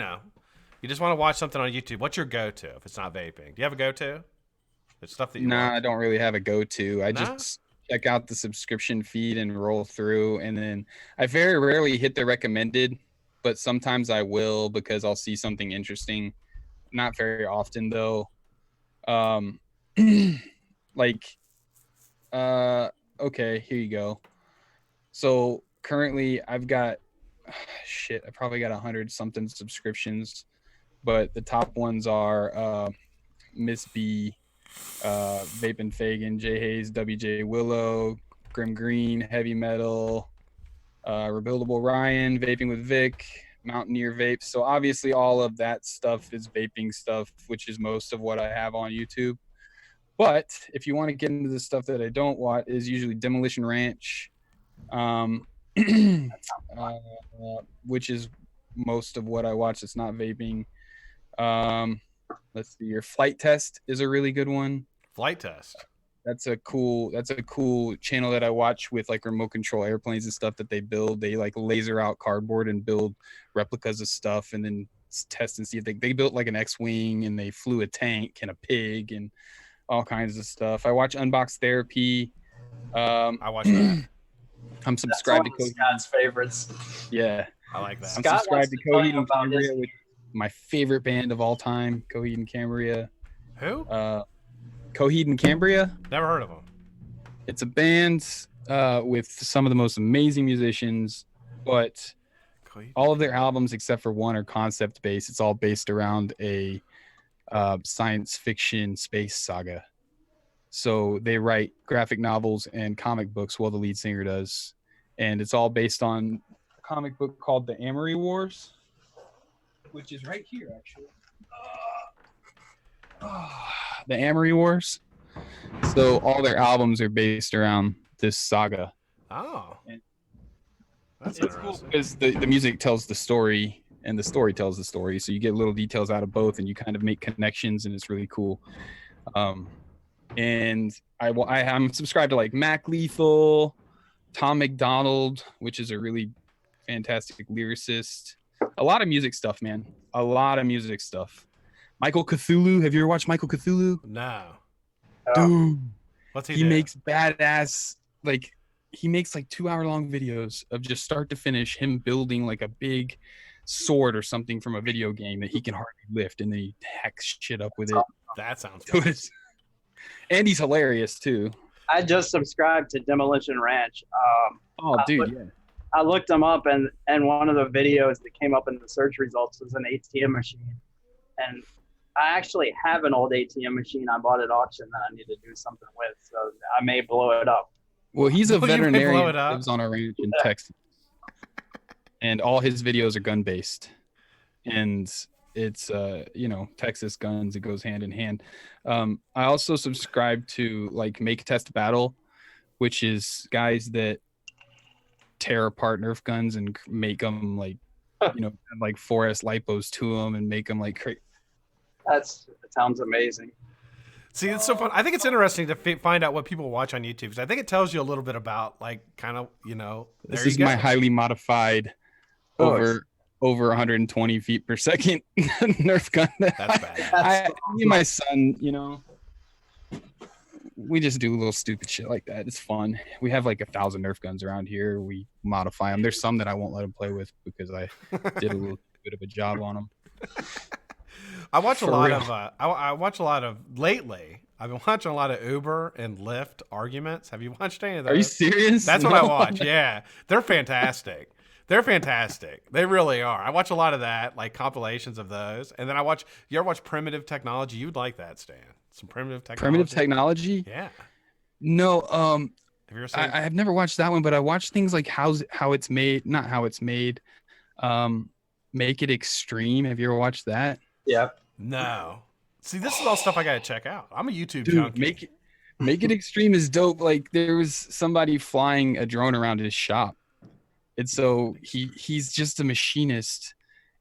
S1: just want to watch something on YouTube. What's your go-to if it's not vaping? Do you have a go-to? It's stuff that you
S2: Nah,
S1: watch?
S2: I don't really have a go-to. I
S1: No?
S2: just check out the subscription feed and roll through, and then I very rarely hit the recommended, but sometimes I will because I'll see something interesting. Not very often though. Like, okay, here you go. So currently I've got I probably got 100 something subscriptions, but the top ones are Miss B, Vape and Fagan, J Hayes, WJ Willow, Grim Green, Heavy Metal, Rebuildable Ryan, Vaping with Vic, Mountaineer Vapes. So obviously all of that stuff is vaping stuff, which is most of what I have on YouTube. But if you want to get into the stuff that I don't watch, is usually Demolition Ranch, which is most of what I watch. It's not vaping. Let's see. Your Flight Test is a really good one.
S1: Flight Test.
S2: That's a cool channel that I watch with like remote control airplanes and stuff that they build. They like laser out cardboard and build replicas of stuff and then test and see if they built like an X-Wing and they flew a tank and a pig and all kinds of stuff. I watch Unbox Therapy.
S1: I watch that.
S2: I'm subscribed to
S3: That's one of Scott's favorites.
S2: Yeah.
S1: I like that.
S2: I'm
S3: Scott
S2: subscribed to
S3: wants to tell
S2: Coheed
S3: you
S2: and
S3: about this.
S2: Cambria, which is my favorite band of all time. Coheed and Cambria.
S1: Who?
S2: Coheed and Cambria.
S1: Never heard of them.
S2: It's a band with some of the most amazing musicians, but all of their albums except for one are concept based. It's all based around a science fiction space saga. So they write graphic novels and comic books while the lead singer does. And it's all based on a comic book called The Amory Wars, which is right here, actually. The Amory Wars. So all their albums are based around this saga.
S1: Oh.
S2: And
S1: That's
S2: it's cool
S1: interesting.
S2: because the music tells the story and the story tells the story. So you get little details out of both and you kind of make connections and it's really cool. And I'm subscribed to like Mac Lethal, Tom McDonald, which is a really fantastic lyricist. A lot of music stuff, man. A lot of music stuff. Michael Cthulhu. Have you ever watched Michael Cthulhu?
S1: No.
S2: Dude,
S1: What's he
S2: he
S1: do?
S2: makes badass, like he makes like 2-hour-long videos of just start to finish him building like a big sword or something from a video game that he can hardly lift, and then he hacks shit up with it.
S1: That sounds
S2: So
S1: fun.
S2: and he's hilarious too.
S3: I just subscribed to Demolition Ranch.
S2: Oh, dude, yeah.
S3: I looked them up, and one of the videos that came up in the search results was an ATM machine. And I actually have an old ATM machine I bought at auction that I need to do something with, so I may blow it up.
S2: Well, he's a
S1: You may blow
S2: veterinarian
S1: it
S2: that
S1: up.
S2: lives on a ranch in Texas, and all his videos are gun based, and it's Texas guns. It goes hand in hand. I also subscribe to like Make Test Battle, which is guys that tear apart Nerf guns and make them like like 4S lipos to them and make them like crazy.
S3: That sounds amazing.
S1: See, it's so fun. I think it's interesting to find out what people watch on YouTube because I think it tells you a little bit about, like, kind of,
S2: This
S1: there
S2: is
S1: you go.
S2: my highly modified over 120 feet per second Nerf gun.
S1: That's bad.
S2: Me and my son, we just do little stupid shit like that. It's fun. We have like 1,000 Nerf guns around here. We modify them. There's some that I won't let him play with because I did a little bit of a job on them.
S1: I watch a
S2: For
S1: lot
S2: real.
S1: of. I watch a lot of lately. I've been watching a lot of Uber and Lyft arguments. Have you watched any of those?
S2: Are you serious?
S1: That's what I
S2: No.
S1: watch. Yeah, they're fantastic. They're fantastic. They really are. I watch a lot of that, like compilations of those, and then I watch. You ever watch Primitive Technology? You'd like that, Stan. Some Primitive Technology.
S2: Primitive Technology?
S1: Yeah.
S2: No.
S1: Have you ever seen?
S2: I have never watched that one, but I watched things like how it's made, not how it's made. Make It Extreme. Have you ever watched that?
S3: Yep.
S1: No. See, this is all stuff I gotta check out. I'm a YouTube
S2: Dude,
S1: junkie.
S2: Make It Extreme is dope. Like there was somebody flying a drone around his shop. And so he's just a machinist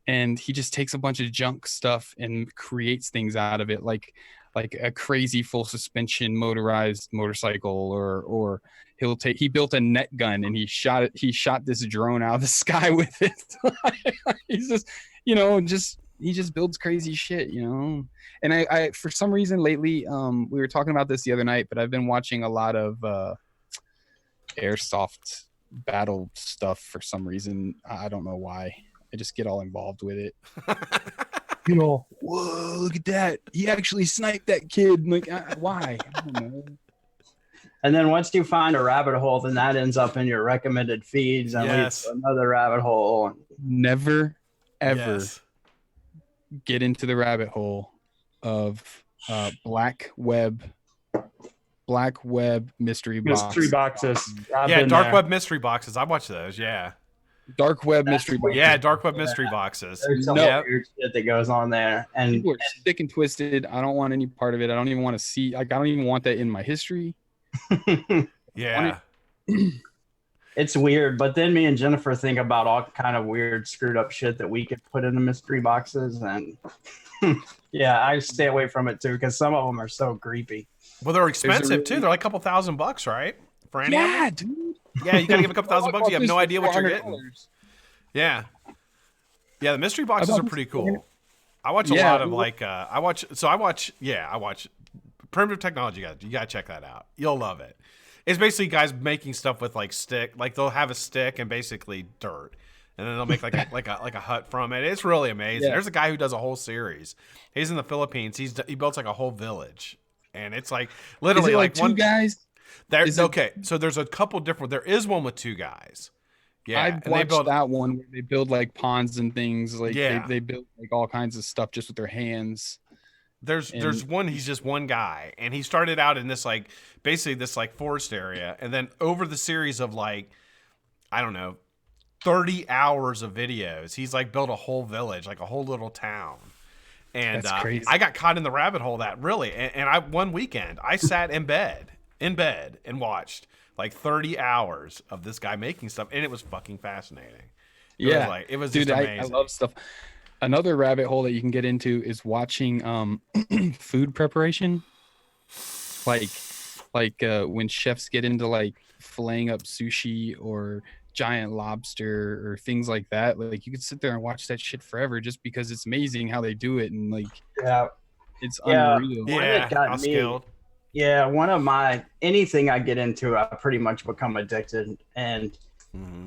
S2: and he just takes a bunch of junk stuff and creates things out of it. Like like a crazy full suspension motorized motorcycle, or he built a net gun and he shot this drone out of the sky with it. He's just, he just builds crazy shit, And I for some reason lately, we were talking about this the other night, but I've been watching a lot of airsoft battle stuff for some reason. I don't know why. I just get all involved with it. Whoa, look at that. He actually sniped that kid. Like, why? I don't know.
S3: And then once you find a rabbit hole, then that ends up in your recommended feeds and leads to another rabbit hole.
S2: Never, ever get into the rabbit hole of black web mystery
S3: boxes.
S1: Yeah, dark web mystery boxes. I watch those. Yeah.
S2: Dark web mystery boxes.
S1: Yeah, dark web mystery boxes.
S3: There's some weird shit that goes on there, and
S2: people are sick and twisted. I don't want any part of it. I don't even want to see. Like, I don't even want that in my history.
S1: Yeah.
S3: It's weird, but then me and Jennifer think about all kind of weird, screwed up shit that we could put in the mystery boxes, and yeah, I stay away from it too because some of them are so creepy.
S1: Well, they're expensive too. They're like a couple $1,000, right? For any of them?
S2: Dude.
S1: Yeah, you gotta give a couple $1,000. You have no idea what you're getting. Yeah. Yeah, the mystery boxes are pretty cool. I watch a lot of I watch Primitive Technology guys. You gotta check that out. You'll love it. It's basically guys making stuff with like stick, like they'll have a stick and basically dirt, and then they'll make like a hut from it. It's really amazing. There's a guy who does a whole series. He's in the Philippines. He builds like a whole village, and it's like literally like
S2: two guys.
S1: So there's a couple different. There is one with two guys. Yeah,
S2: I've watched that one where they build like ponds and things. Like they build like all kinds of stuff just with their hands.
S1: There's one. He's just one guy, and he started out in this like basically this like forest area, and then over the series of like I don't know 30 hours of videos, he's like built a whole village, like a whole little town. And
S2: that's crazy.
S1: I got caught in the rabbit hole that really, and I one weekend I sat in bed and watched like 30 hours of this guy making stuff, and it was fucking fascinating. It was
S2: dude,
S1: just amazing.
S2: I love stuff. Another rabbit hole that you can get into is watching food preparation, like when chefs get into like filleting up sushi or giant lobster or things like that. Like, you could sit there and watch that shit forever just because it's amazing how they do it, and like it's unreal.
S1: Yeah, how skilled.
S3: Yeah, anything I get into, I pretty much become addicted, and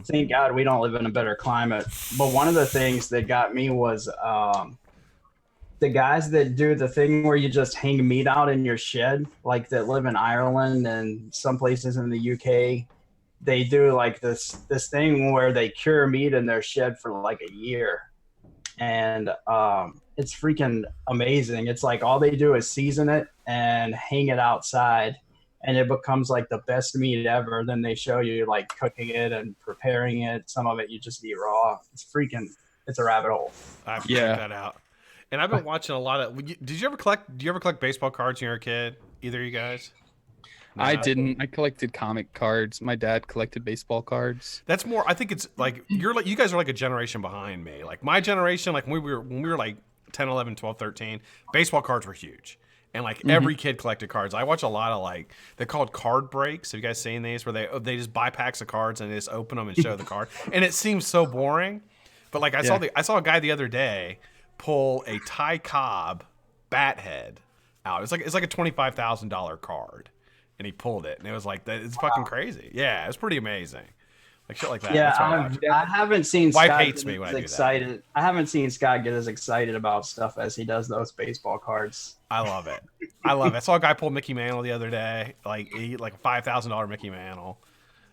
S3: thank God we don't live in a better climate. But one of the things that got me was the guys that do the thing where you just hang meat out in your shed, like that live in Ireland and some places in the UK. They do like this thing where they cure meat in their shed for like a year. And it's freaking amazing. It's like all they do is season it and hang it outside, and it becomes like the best meat ever. Then they show you like cooking it and preparing it. Some of it you just eat raw. It's a rabbit hole.
S1: I have to check that out. And I've been watching a lot of. Do you ever collect baseball cards when you were a kid? Either of you guys? No.
S2: I didn't. I collected comic cards. My dad collected baseball cards.
S1: That's more. I think it's like you guys are like a generation behind me. Like my generation, like when we were like 10, 11, 12, 13, baseball cards were huge. And like every kid collected cards. I watch a lot of like they're called card breaks. Have you guys seen these where they just buy packs of cards and they just open them and show the card? And it seems so boring. But like I saw a guy the other day pull a Ty Cobb bat head out. It's like a $25,000 card. And he pulled it, and it was like it's fucking crazy. Yeah, it's pretty amazing, like shit like that.
S3: Yeah, I haven't seen.
S1: Wife
S3: Scott
S1: hates me when I do
S3: excited.
S1: that.
S3: I haven't seen Scott get as excited about stuff as he does those baseball cards.
S1: I love it. I saw a guy pull Mickey Mantle the other day, like a $5,000 Mickey Mantle.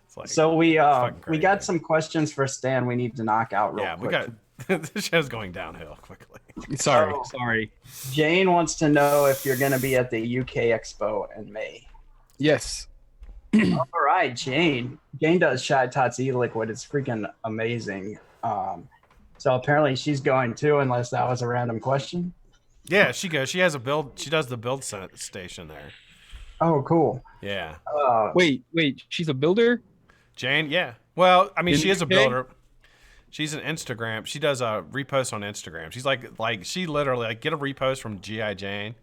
S1: It's like,
S3: so we got some questions for Stan. We need to knock out real quick.
S1: We got the show's going downhill quickly.
S2: Sorry.
S3: Jane wants to know if you're going to be at the UK Expo in May.
S2: Yes.
S3: All right, Jane. Jane does Shy Tots e-liquid. It's freaking amazing. So apparently she's going too, unless that was a random question.
S1: Yeah, she goes. She has a build. She does the build station there.
S3: Oh, cool.
S1: Yeah.
S2: Wait. She's a builder?
S1: Jane? Yeah. Well, I mean, she is a builder. She's an Instagram. She does reposts on Instagram. She's like she literally get a repost from G.I. Jane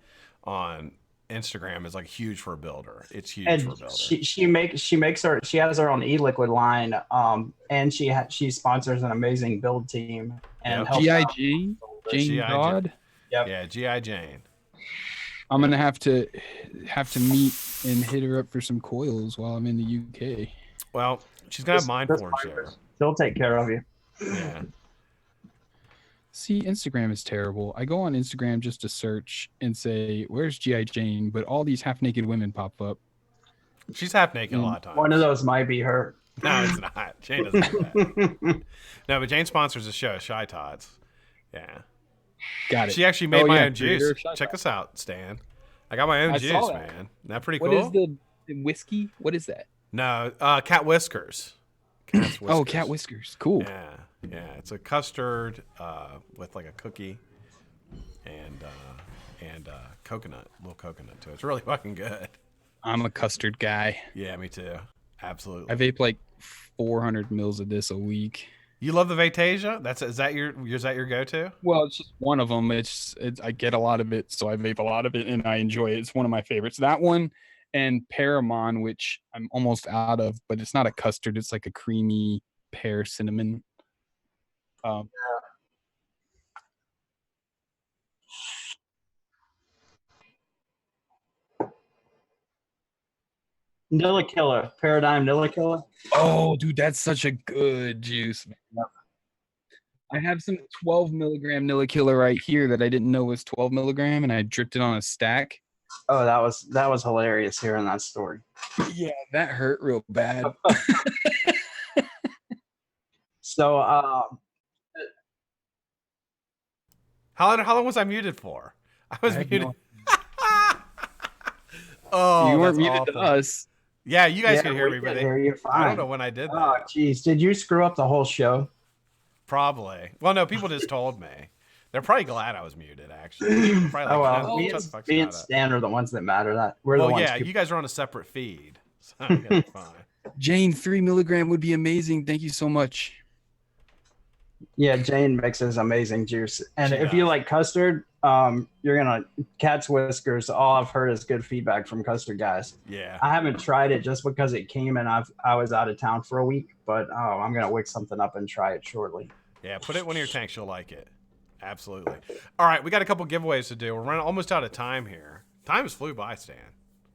S1: on Instagram is like huge for a builder. It's huge for a
S3: And
S1: builder.
S3: she has her own e-liquid line, and she sponsors an amazing build team and
S1: Yep.
S3: helps out.
S2: GIG, Jane
S1: G.I.
S2: God.
S3: Yep.
S1: Yeah, G.I. Jane.
S2: I'm gonna have to meet and hit her up for some coils while I'm in the UK.
S1: Well, she's gonna have mind
S3: Just
S1: forge
S3: mind
S1: there.
S3: forge. She'll take care of you.
S1: Yeah.
S2: See, Instagram is terrible. I go on Instagram just to search and say, "Where's GI Jane?" But all these half-naked women pop up.
S1: She's half naked a lot of times.
S3: One of those might be her.
S1: No, it's not. Jane doesn't do that. No, but Jane sponsors the show, Shy Tots. Yeah.
S2: Got it.
S1: She actually made my own
S2: creator
S1: juice.
S2: of Shy
S1: Check
S2: Tots.
S1: this out, Stan. I got my own
S2: I
S1: juice,
S2: saw that.
S1: man. Isn't that pretty
S2: What
S1: cool?
S2: is the whiskey? What is that?
S1: No, cat whiskers. Cat's whiskers.
S2: Oh, cat whiskers. Cool.
S1: Yeah, yeah. It's a custard with like a cookie and coconut, little coconut to it. It's really fucking good.
S2: I'm a custard guy.
S1: Yeah, me too. Absolutely.
S2: I vape like 400 mils of this a week.
S1: You love the Vatasia? Is that your go-to?
S2: Well, it's just one of them. It's I get a lot of it, so I vape a lot of it, and I enjoy it. It's one of my favorites. That one and Paramon, which I'm almost out of, but it's not a custard. It's like a creamy pear cinnamon.
S3: Nilla Killer, Paradigm Nilla Killer.
S2: Oh, dude, that's such a good juice, man.
S3: Yep.
S2: I have some 12 milligram Nilla Killer right here that I didn't know was 12 milligram, and I dripped it on a stack.
S3: Oh, that was hilarious hearing that story.
S2: Yeah, that hurt real bad.
S3: So,
S1: How long was I muted for? I was
S2: I have
S1: muted.
S2: no-
S1: Oh,
S2: you weren't
S1: that's
S2: muted
S1: awful.
S2: to us.
S1: Yeah, you guys
S3: yeah,
S1: can hear
S3: we
S1: me, but
S3: can hear you
S1: I don't
S3: fine.
S1: know when I did that.
S3: Oh, geez, did you screw up the whole show?
S1: Probably. Well, no, people just told me. They're probably glad I was muted, actually. They're probably
S3: Oh
S1: like,
S3: well,
S1: "No,
S3: me
S1: shut
S3: and,
S1: the fuck
S3: me and
S1: up."
S3: Stan are the ones that matter. That we're the
S1: Well,
S3: ones.
S1: yeah, you guys are on a separate feed, so you guys are fine.
S2: Jane, 3 milligram would be amazing. Thank you so much.
S3: Yeah, Jane mixes amazing juice, and
S1: She
S3: if you
S1: does.
S3: like custard, you're gonna Cat's Whiskers. All I've heard is good feedback from custard guys.
S1: Yeah.
S3: I haven't tried it just because it came and I was out of town for a week, but I'm gonna whip something up and try it shortly.
S1: Yeah, put it in one of your tanks. You'll like it. Absolutely. All right, we got a couple giveaways to do. We're running almost out of time here. Time has flew by, Stan.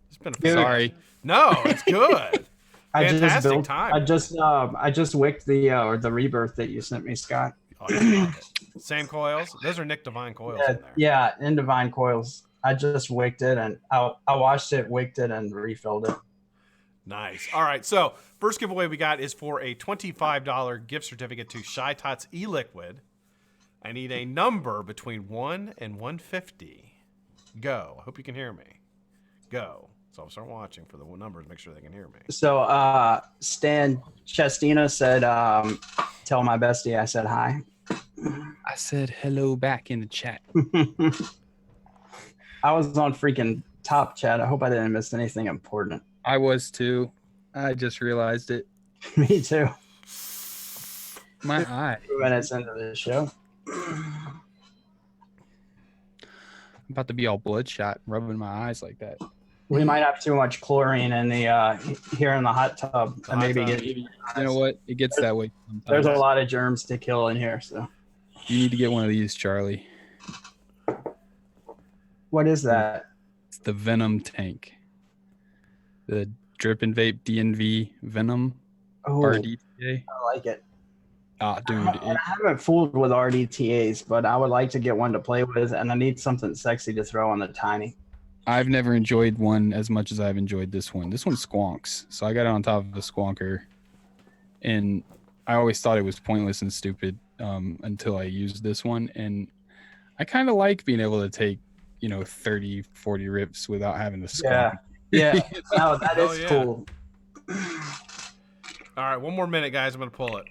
S1: It's been a
S3: Dude.
S2: Sorry.
S1: No, it's good. Fantastic time.
S3: I just wicked the rebirth that you sent me, Scott.
S1: Oh, you love it. Same coils. Those are Nick Divine coils in there.
S3: Yeah, in Divine Coils. I just wicked it and I washed it, wicked it, and refilled it.
S1: Nice. All right. So first giveaway we got is for a $25 gift certificate to Shy Tots e-liquid. I need a number between 1 and 150. Go. I hope you can hear me. Go. So I'll start watching for the numbers. Make sure they can hear me.
S3: So Stan Chestina said, "Tell my bestie I said hi."
S2: I said hello back in the chat.
S3: I was on freaking top chat. I hope I didn't miss anything important.
S2: I was too. I just realized it.
S3: Me too.
S2: My eye.
S3: 2 minutes into the show.
S2: I'm about to be all bloodshot, rubbing my eyes like that.
S3: We might have too much chlorine in the here in the hot tub.
S1: The
S3: And
S1: hot
S3: maybe
S1: tub.
S2: You know what? It gets that way sometimes.
S3: there's a lot of germs to kill in here. So
S2: You need to get one of these, Charlie.
S3: what is that?
S2: It's the Venom tank. The Drip and Vape DNV Venom
S3: Oh,
S2: RDTA.
S3: I like it.
S2: Ah, dude.
S3: I haven't fooled with RDTAs, but I would like to get one to play with, and I need something sexy to throw on the tiny.
S2: I've never enjoyed one as much as I've enjoyed this one. This one squonks. So I got it on top of a squonker. And I always thought it was pointless and stupid until I used this one. And I kind of like being able to take, 30, 40 rips without having to squonk.
S3: Yeah. No, that
S1: Hell
S3: is
S1: yeah.
S3: cool.
S1: All right, one more minute, guys. I'm going to pull it.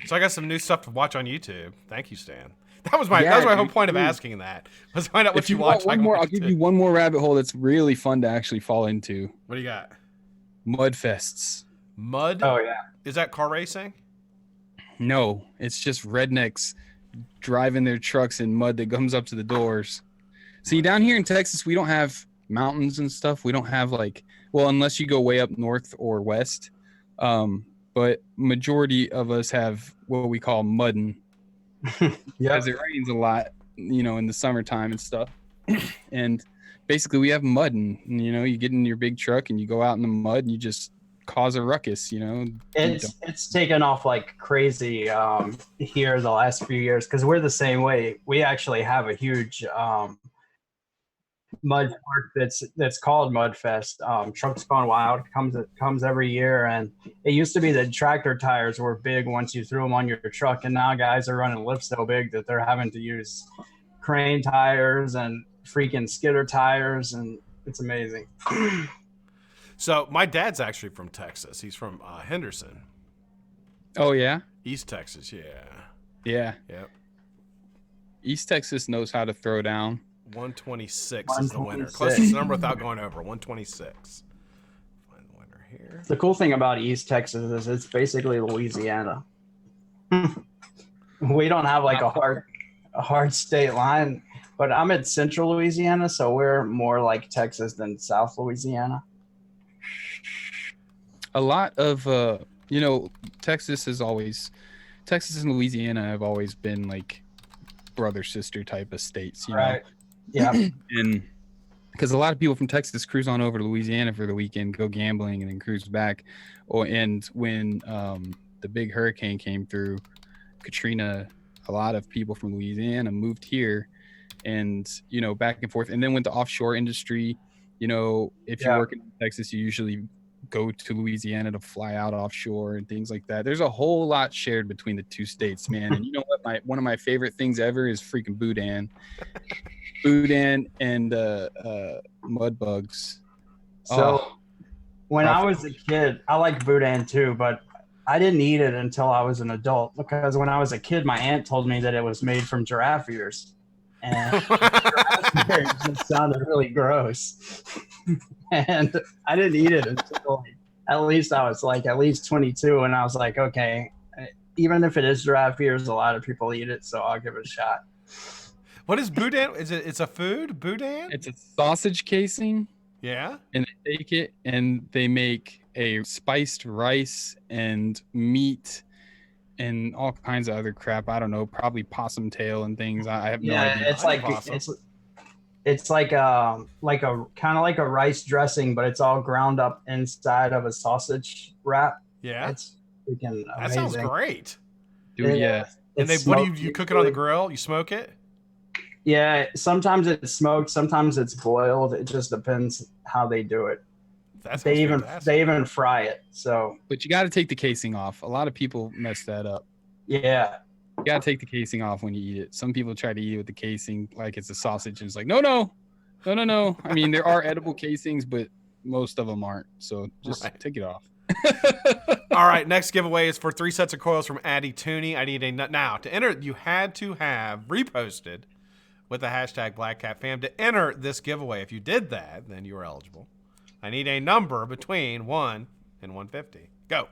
S1: So I got some new stuff to watch on YouTube. Thank you, Stan. That was my whole point of asking that. Was find out what
S2: If
S1: you
S2: you
S1: watch.
S2: want one more, I'll give you one more rabbit hole that's really fun to actually fall into.
S1: What do you got?
S2: Mudfests.
S1: Mud?
S3: Oh yeah.
S1: Is that car racing?
S2: No, it's just rednecks driving their trucks in mud that comes up to the doors. See, down here in Texas, we don't have mountains and stuff. We don't have unless you go way up north or west. But majority of us have what we call muddin. Because it rains a lot, in the summertime and stuff. And basically we have mud, and you get in your big truck and you go out in the mud and you just cause a ruckus.
S3: It's taken off like crazy here the last few years, because we're the same way. We actually have a huge mud park that's called Mudfest. Trucks Gone Wild comes every year, and it used to be that tractor tires were big once you threw them on your truck, and now guys are running lifts so big that they're having to use crane tires and freaking skidder tires, and it's amazing.
S1: So my dad's actually from Texas. He's from Henderson.
S2: Oh yeah,
S1: East Texas.
S2: yeah.
S1: Yep.
S2: East Texas knows how to throw down.
S1: 126 is the winner. Closest number without going over. 126. Find the winner here.
S3: The cool thing about East Texas is it's basically Louisiana. We don't have like a hard state line, but I'm in Central Louisiana, so we're more like Texas than South Louisiana.
S2: A lot of Texas and Louisiana have always been like brother sister type of states,
S3: Right. Yeah.
S2: And because a lot of people from Texas cruise on over to Louisiana for the weekend, go gambling, and then cruise back. And when the big hurricane came through, Katrina, a lot of people from Louisiana moved here, and back and forth, and then went to offshore industry. If you're working in Texas, you usually go to Louisiana to fly out offshore and things like that. There's a whole lot shared between the two states, man. And you know what? One of my favorite things ever is freaking boudin. Boudin and mud bugs.
S3: So when I was a kid, I liked boudin too, but I didn't eat it until I was an adult, because when I was a kid, my aunt told me that it was made from giraffe ears. And giraffe ears just sounded really gross. And I didn't eat it until at least I was like at least 22, and I was like, okay, even if it is giraffe ears, a lot of people eat it, so I'll give it a shot.
S1: What is boudin? It's a food? Boudin?
S2: It's a sausage casing.
S1: Yeah.
S2: And they take it and they make a spiced rice and meat and all kinds of other crap. I don't know, probably possum tail and things. I have no idea.
S3: It's like a kind of like a rice dressing, but it's all ground up inside of a sausage wrap.
S1: Yeah.
S3: It's freaking amazing.
S1: That sounds great.
S2: Dude, yeah.
S1: And what do you cook it on the grill? You smoke it?
S3: Yeah, sometimes it's smoked, sometimes it's boiled. It just depends how they do it. They even fry it. So,
S2: but you got to take the casing off. A lot of people mess that up.
S3: Yeah,
S2: you got to take the casing off when you eat it. Some people try to eat it with the casing like it's a sausage, and it's like no. I mean, there are edible casings, but most of them aren't. So just take it off.
S1: All right, next giveaway is for 3 sets of coils from Addy Tuney. I need now to enter. You had to have reposted with the hashtag BlackCatFam to enter this giveaway. If you did that, then you were eligible. I need a number between 1 and 150. Go.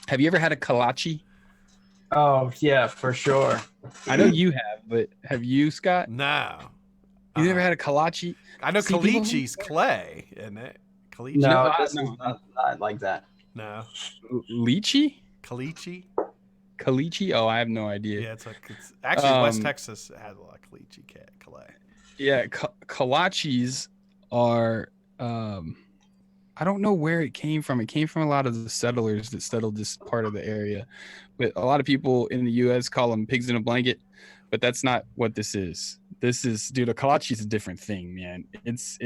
S2: Have you ever had a kolache?
S3: Oh, yeah, for sure.
S2: I know you have, but have you, Scott?
S1: No.
S2: You never had a kolache?
S1: I know Kalichi's clay, isn't it? Kalichi?
S3: No, this is not like that.
S1: No.
S2: Lychee?
S1: Kalichi?
S2: Kalichi? Oh, I have no idea.
S1: Yeah, it's actually West Texas has a lot of Kalichi clay.
S2: Yeah, kolaches are I don't know where it came from. It came from a lot of the settlers that settled this part of the area. But a lot of people in the US call them pigs in a blanket, but that's not what this is. This is, dude, a kolache is a different thing, man. It's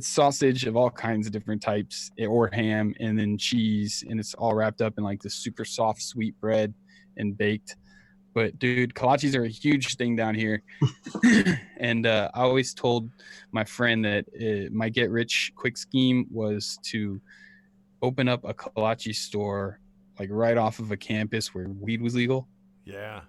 S2: sausage of all kinds of different types, or ham, and then cheese, and it's all wrapped up in like this super soft sweet bread and baked. But dude, kolaches are a huge thing down here. And I always told my friend that my get rich quick scheme was to open up a kolache store like right off of a campus where weed was legal.
S1: Yeah.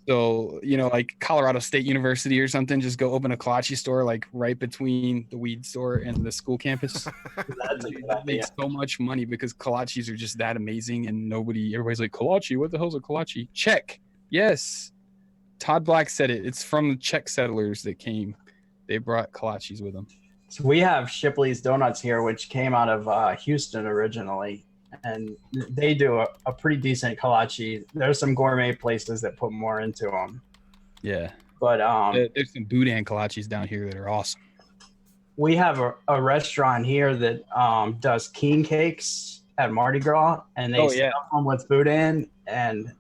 S2: So, like Colorado State University or something, just go open a kolache store like right between the weed store and the school campus. That makes so much money because kolaches are just that amazing, and everybody's like, kolache, what the hell's a kolache? Check. Yes. Todd Black said it. It's from the Czech settlers that came. They brought kolaches with them.
S3: So we have Shipley's Donuts here, which came out of Houston originally, and they do a pretty decent kolache. There's some gourmet places that put more into them.
S2: Yeah.
S3: But
S2: there's some boudin kolaches down here that are awesome.
S3: we have a restaurant here that does king cakes at Mardi Gras, and they stuff them with boudin, and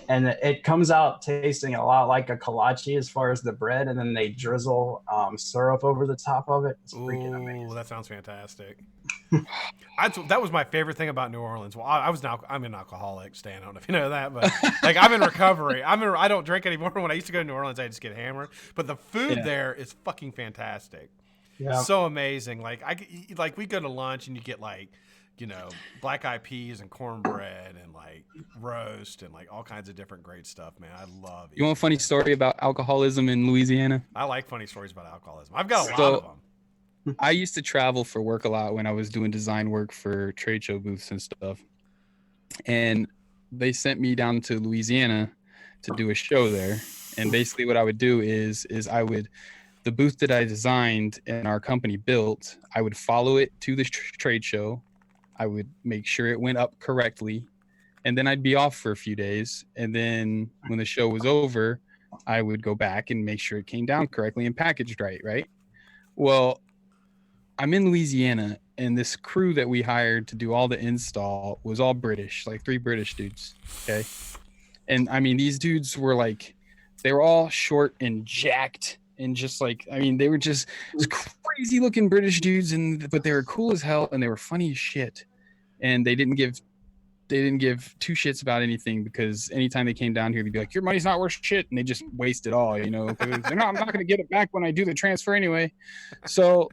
S3: it comes out tasting a lot like a kolache as far as the bread, and then they drizzle syrup over the top of it. It's freaking amazing.
S1: That sounds fantastic. That was my favorite thing about New Orleans. Well, I'm an alcoholic, Stan. I don't know if you know that, but like I'm in recovery. I don't drink anymore. When I used to go to New Orleans, I just get hammered. But the food there is fucking fantastic.
S3: Yeah.
S1: So amazing. Like we go to lunch and you get like, you know, black eyed peas and cornbread and like roast and like all kinds of different great stuff, man. I love it.
S2: You want a funny story about alcoholism in Louisiana?
S1: I like funny stories about alcoholism. I've got a lot of them.
S2: I used to travel for work a lot when I was doing design work for trade show booths and stuff. And they sent me down to Louisiana to do a show there. And basically what I would do is the booth that I designed and our company built, I would follow it to the trade show. I would make sure it went up correctly. And then I'd be off for a few days. And then when the show was over, I would go back and make sure it came down correctly and packaged right? Well, I'm in Louisiana, and this crew that we hired to do all the install was all British, like 3 British dudes. Okay. And I mean, these dudes were like, they were all short and jacked and just like, I mean, they were just crazy looking British dudes, but they were cool as hell and they were funny as shit. And they didn't give 2 shits about anything, because anytime they came down here, they'd be like, your money's not worth shit. And they just waste it all, you know, I'm not going to get it back when I do the transfer anyway. So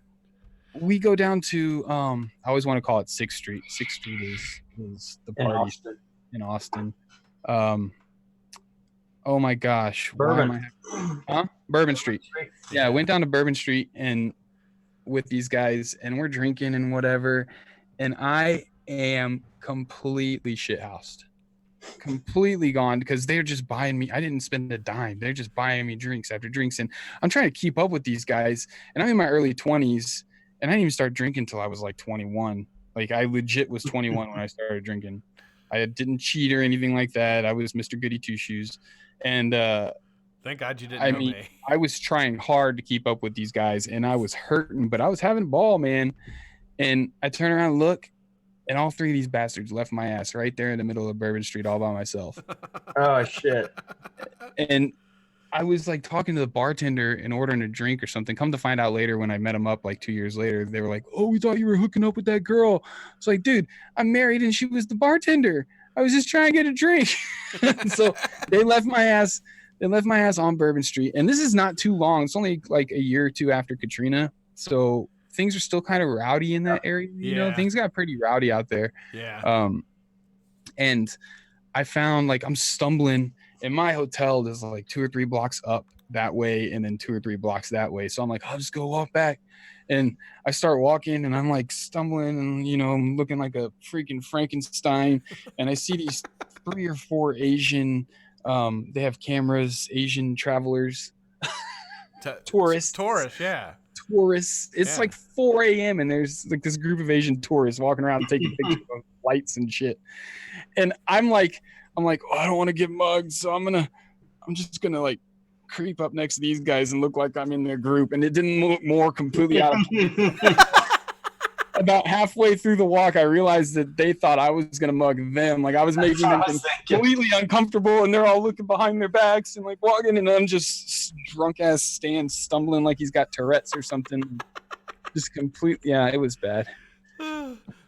S2: we go down to, I always want to call it 6th Street. 6th Street is the party in Austin. Oh my gosh.
S3: Bourbon.
S2: Bourbon Street. Yeah, I went down to Bourbon Street and with these guys, and we're drinking and whatever. And I am completely shithoused. Completely gone, because they're just buying me. I didn't spend a dime. They're just buying me drinks after drinks. And I'm trying to keep up with these guys. And I'm in my early 20s. And I didn't even start drinking until I was like 21. Like I legit was 21 when I started drinking. I didn't cheat or anything like that. I was Mr. Goody Two Shoes. And
S1: thank God you didn't know me.
S2: I was trying hard to keep up with these guys, and I was hurting, but I was having a ball, man. And I turn around and look, and all 3 of these bastards left my ass right there in the middle of Bourbon Street all by myself.
S3: Oh, shit.
S2: And I was like talking to the bartender and ordering a drink or something. Come to find out later, when I met him up like 2 years later, they were like, oh, we thought you were hooking up with that girl. It's like, dude, I'm married and she was the bartender. I was just trying to get a drink. So they left my ass. They left my ass on Bourbon Street. And this is not too long. It's only like a year or 2 after Katrina. So things are still kind of rowdy in that area. You know, things got pretty rowdy out there.
S1: Yeah.
S2: And I found, like, I'm stumbling. And my hotel is like 2 or 3 blocks up that way, and then 2 or 3 blocks that way. So I'm like, I'll just go walk back. And I start walking, and I'm like stumbling, and, you know, I'm looking like a freaking Frankenstein. And I see these 3 or 4 Asian, they have cameras, Asian travelers, tourists.
S1: Yeah.
S2: Tourists. It's like 4 a.m. and there's like this group of Asian tourists walking around taking pictures of lights and shit. And I'm like, oh, I don't want to get mugged, so I'm just gonna like creep up next to these guys and look like I'm in their group. And it didn't look more completely out of about halfway through the walk, I realized that they thought I was gonna mug them. Like I was making them completely uncomfortable, and they're all looking behind their backs and like walking, and I'm just drunk ass Stan stumbling like he's got Tourette's or something. Just completely, yeah, it was bad.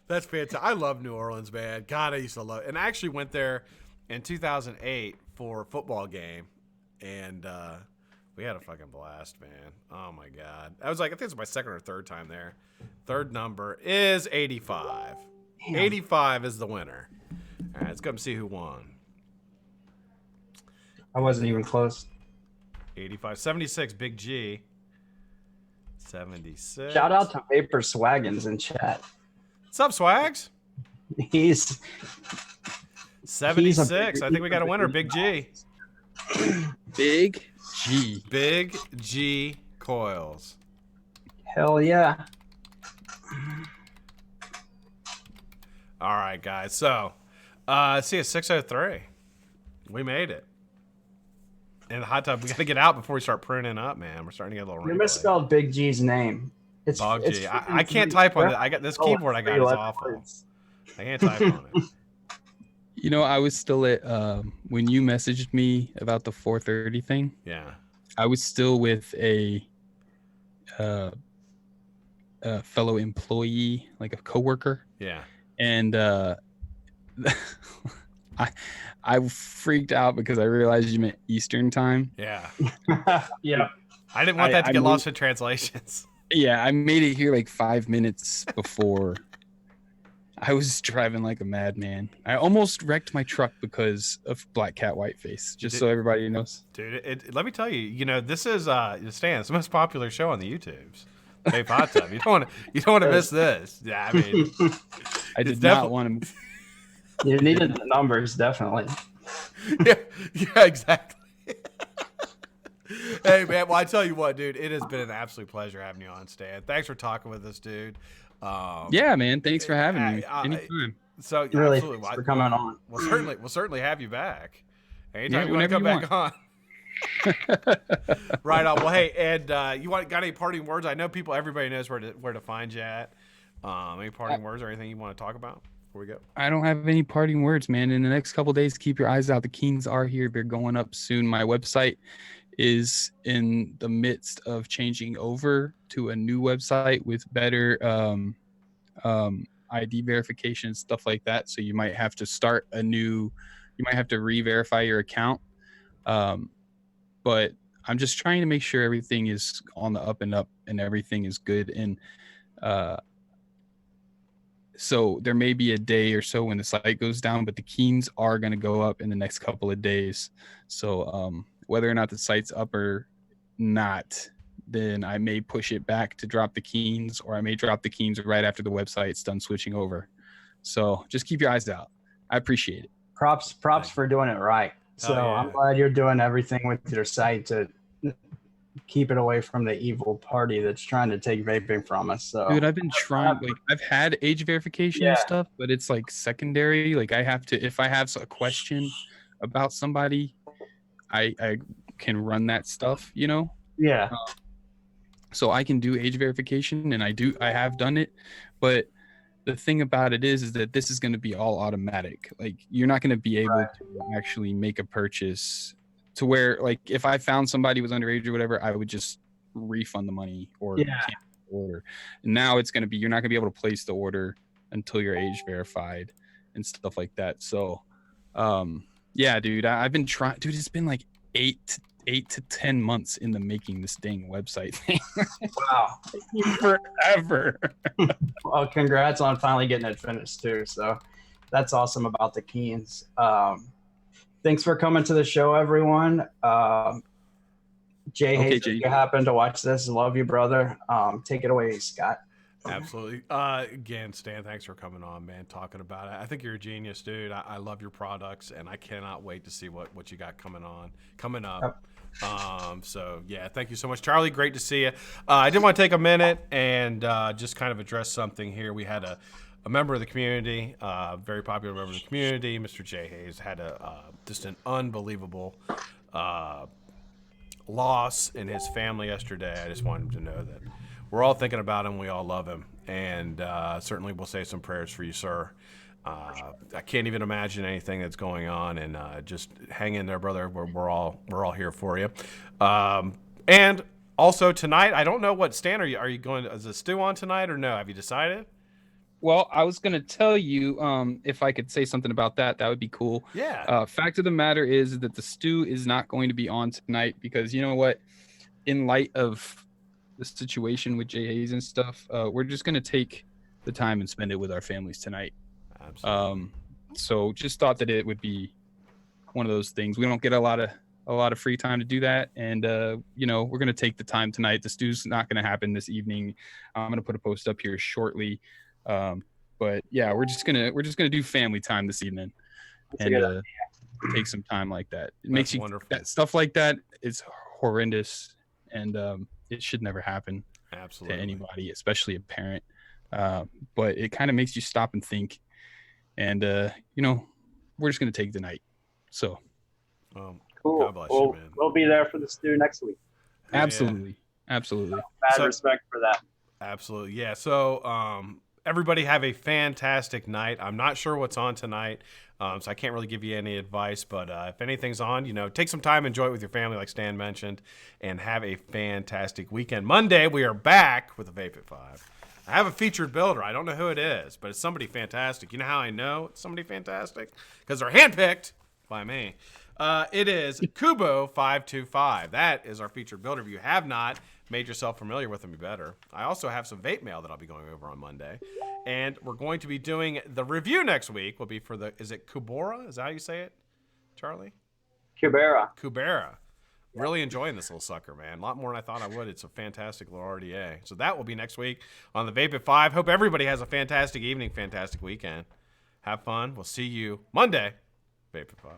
S1: That's fantastic. I love New Orleans, man. God, I used to love it. And I actually went there in 2008 for a football game, and we had a fucking blast, man. Oh my God. I think it was my 2nd or 3rd time there. 3rd number is 85. Damn. 85 is the winner. All right, let's come see who won.
S3: I wasn't even close.
S1: 85. 76, Big G. 76.
S3: Shout out to Vapor Swaggins in chat.
S1: What's up, Swags?
S3: He's
S1: 76. I think we got a winner, Big G.
S2: Big G.
S1: Big G coils.
S3: Hell yeah.
S1: All right, guys. So, see, it's 6:03. We made it. And the hot tub, we got to get out before we start pruning up, man. We're starting to get a little
S3: You
S1: wrinkly.
S3: misspelled Big G's name. It's
S1: Bog
S3: it's
S1: G.
S3: freaking
S1: I can't
S3: three-
S1: type on it. I got this keyboard I got is
S3: 11
S1: awful.
S3: words.
S1: I can't type on it.
S2: You know, I was still at when you messaged me about the 4:30 thing.
S1: Yeah.
S2: I was still with a fellow employee, like a coworker,
S1: Yeah.
S2: and I freaked out because I realized you meant Eastern time.
S1: Yeah.
S3: Yeah.
S1: I didn't want that to
S2: I
S1: get
S2: moved-
S1: lost in translations.
S2: Yeah, I made it here like 5 minutes before. I was driving like a madman. I almost wrecked my truck because of BlackCat Whiteface, just so everybody knows.
S1: Dude, let me tell you, you know, this is Stan, it's the most popular show on the YouTubes. Vape Hot Tub. You don't want to miss this. Yeah, I mean,
S2: I did
S1: it's
S2: not want to.
S3: You needed the numbers, definitely.
S1: yeah, exactly. Hey man, well I tell you what, dude, it has been an absolute pleasure having you on, Stan. Thanks for talking with us, dude.
S2: Yeah, man. Thanks for having me.
S1: I-
S2: Anytime.
S1: So
S3: Really,
S1: absolutely,
S3: thanks for coming on.
S1: We'll certainly have you back. Anytime
S2: Yeah,
S1: you want to
S2: whenever
S1: come
S2: you
S1: back on. Right on. Well, hey, Ed, got any parting words? I know everybody knows where to find you at. Any parting words or anything you want to talk about before we go?
S2: I don't have any parting words, man. In the next couple of days, keep your eyes out. The Keens are here. They're going up soon. My website is in the midst of changing over to a new website with better ID verification and stuff like that. So you might have to you might have to re-verify your account. But I'm just trying to make sure everything is on the up and up and everything is good. And so there may be a day or so when the site goes down, but the Keens are going to go up in the next couple of days. So whether or not the site's up or not, then I may push it back to drop the Keens, or I may drop the Keens right after the website's done switching over. So just keep your eyes out. I appreciate it.
S3: Props for doing it right. So
S1: yeah.
S3: I'm glad you're doing everything with your site to keep it away from the evil party that's trying to take vaping from us. So
S2: Dude, I've been trying, like, I've had age verification and stuff, but it's like secondary. Like, I have to, if I have a question about somebody, I can run that stuff, you know?
S3: yeah.
S2: So I can do age verification, and I have done it. But the thing about it is that this is going to be all automatic. Like, you're not going to be able to actually make a purchase to where, like, if I found somebody was underage or whatever, I would just refund the money or cancel the order. And now it's going to be, you're not going to be able to place the order until you're age verified and stuff like that. So, yeah, dude, I've been trying, dude, it's been like 8 to 10 months in the making this dang website thing.
S3: Wow.
S2: Forever.
S3: Well, congrats on finally getting it finished too. So that's awesome about the Keens. Thanks for coming to the show, everyone. Jay Hayes, if you happen to watch this, love you, brother. Take it away, Scott.
S1: Absolutely. Again, Stan, thanks for coming on, man, talking about it. I think you're a genius, dude. I love your products, and I cannot wait to see what you got coming up. So, yeah, thank you so much. Charlie, great to see you. I did want to take a minute and just kind of address something here. We had a member of the community, very popular member of the community, Mr. Jay Hayes, had just an unbelievable loss in his family yesterday. I just wanted him to know that we're all thinking about him. We all love him. And certainly we'll say some prayers for you, sir. I can't even imagine anything that's going on. And just hang in there, brother. We're all here for you. And also tonight, I don't know what Stan, are you going, is the stew on tonight or no? Have you decided?
S2: Well, I was going to tell you, if I could say something about that, that would be cool.
S1: Yeah.
S2: Fact of the matter is that the stew is not going to be on tonight because, you know what, in light of the situation with Jay Hayes and stuff, we're just going to take the time and spend it with our families tonight.
S1: Absolutely.
S2: So just thought that it would be one of those things. We don't get a lot of free time to do that. And, you know, we're going to take the time tonight. The stew's not going to happen this evening. I'm going to put a post up here shortly. But yeah, we're just going to do family time this evening. And take some time like that. It
S1: That's
S2: makes you
S1: wonderful.
S2: that stuff like that is horrendous, and it should never happen
S1: Absolutely.
S2: to anybody, especially a parent. But it kind of makes you stop and think, and we're just gonna take the night. So
S6: Cool.
S1: God bless you, man.
S6: We'll be there for the stew next week.
S2: absolutely.
S6: Mad
S1: So-
S6: respect for that.
S1: Absolutely. Yeah. So everybody have a fantastic night. I'm not sure what's on tonight, so I can't really give you any advice. But if anything's on, take some time, enjoy it with your family, like Stan mentioned, and have a fantastic weekend. Monday, we are back with a Vape at 5. I have a featured builder. I don't know who it is, but it's somebody fantastic. You know how I know it's somebody fantastic? Because they're handpicked by me. It is Kubo525. That is our featured builder. If you have not made yourself familiar with them, you better. I also have some vape mail that I'll be going over on Monday. And we're going to be doing the review next week. Will be for is it Kubora? Is that how you say it, Charlie? Kubera. Really enjoying this little sucker, man. A lot more than I thought I would. It's a fantastic little RDA. So that will be next week on the Vape at 5. Hope everybody has a fantastic evening, fantastic weekend. Have fun. We'll see you Monday. Vape at 5.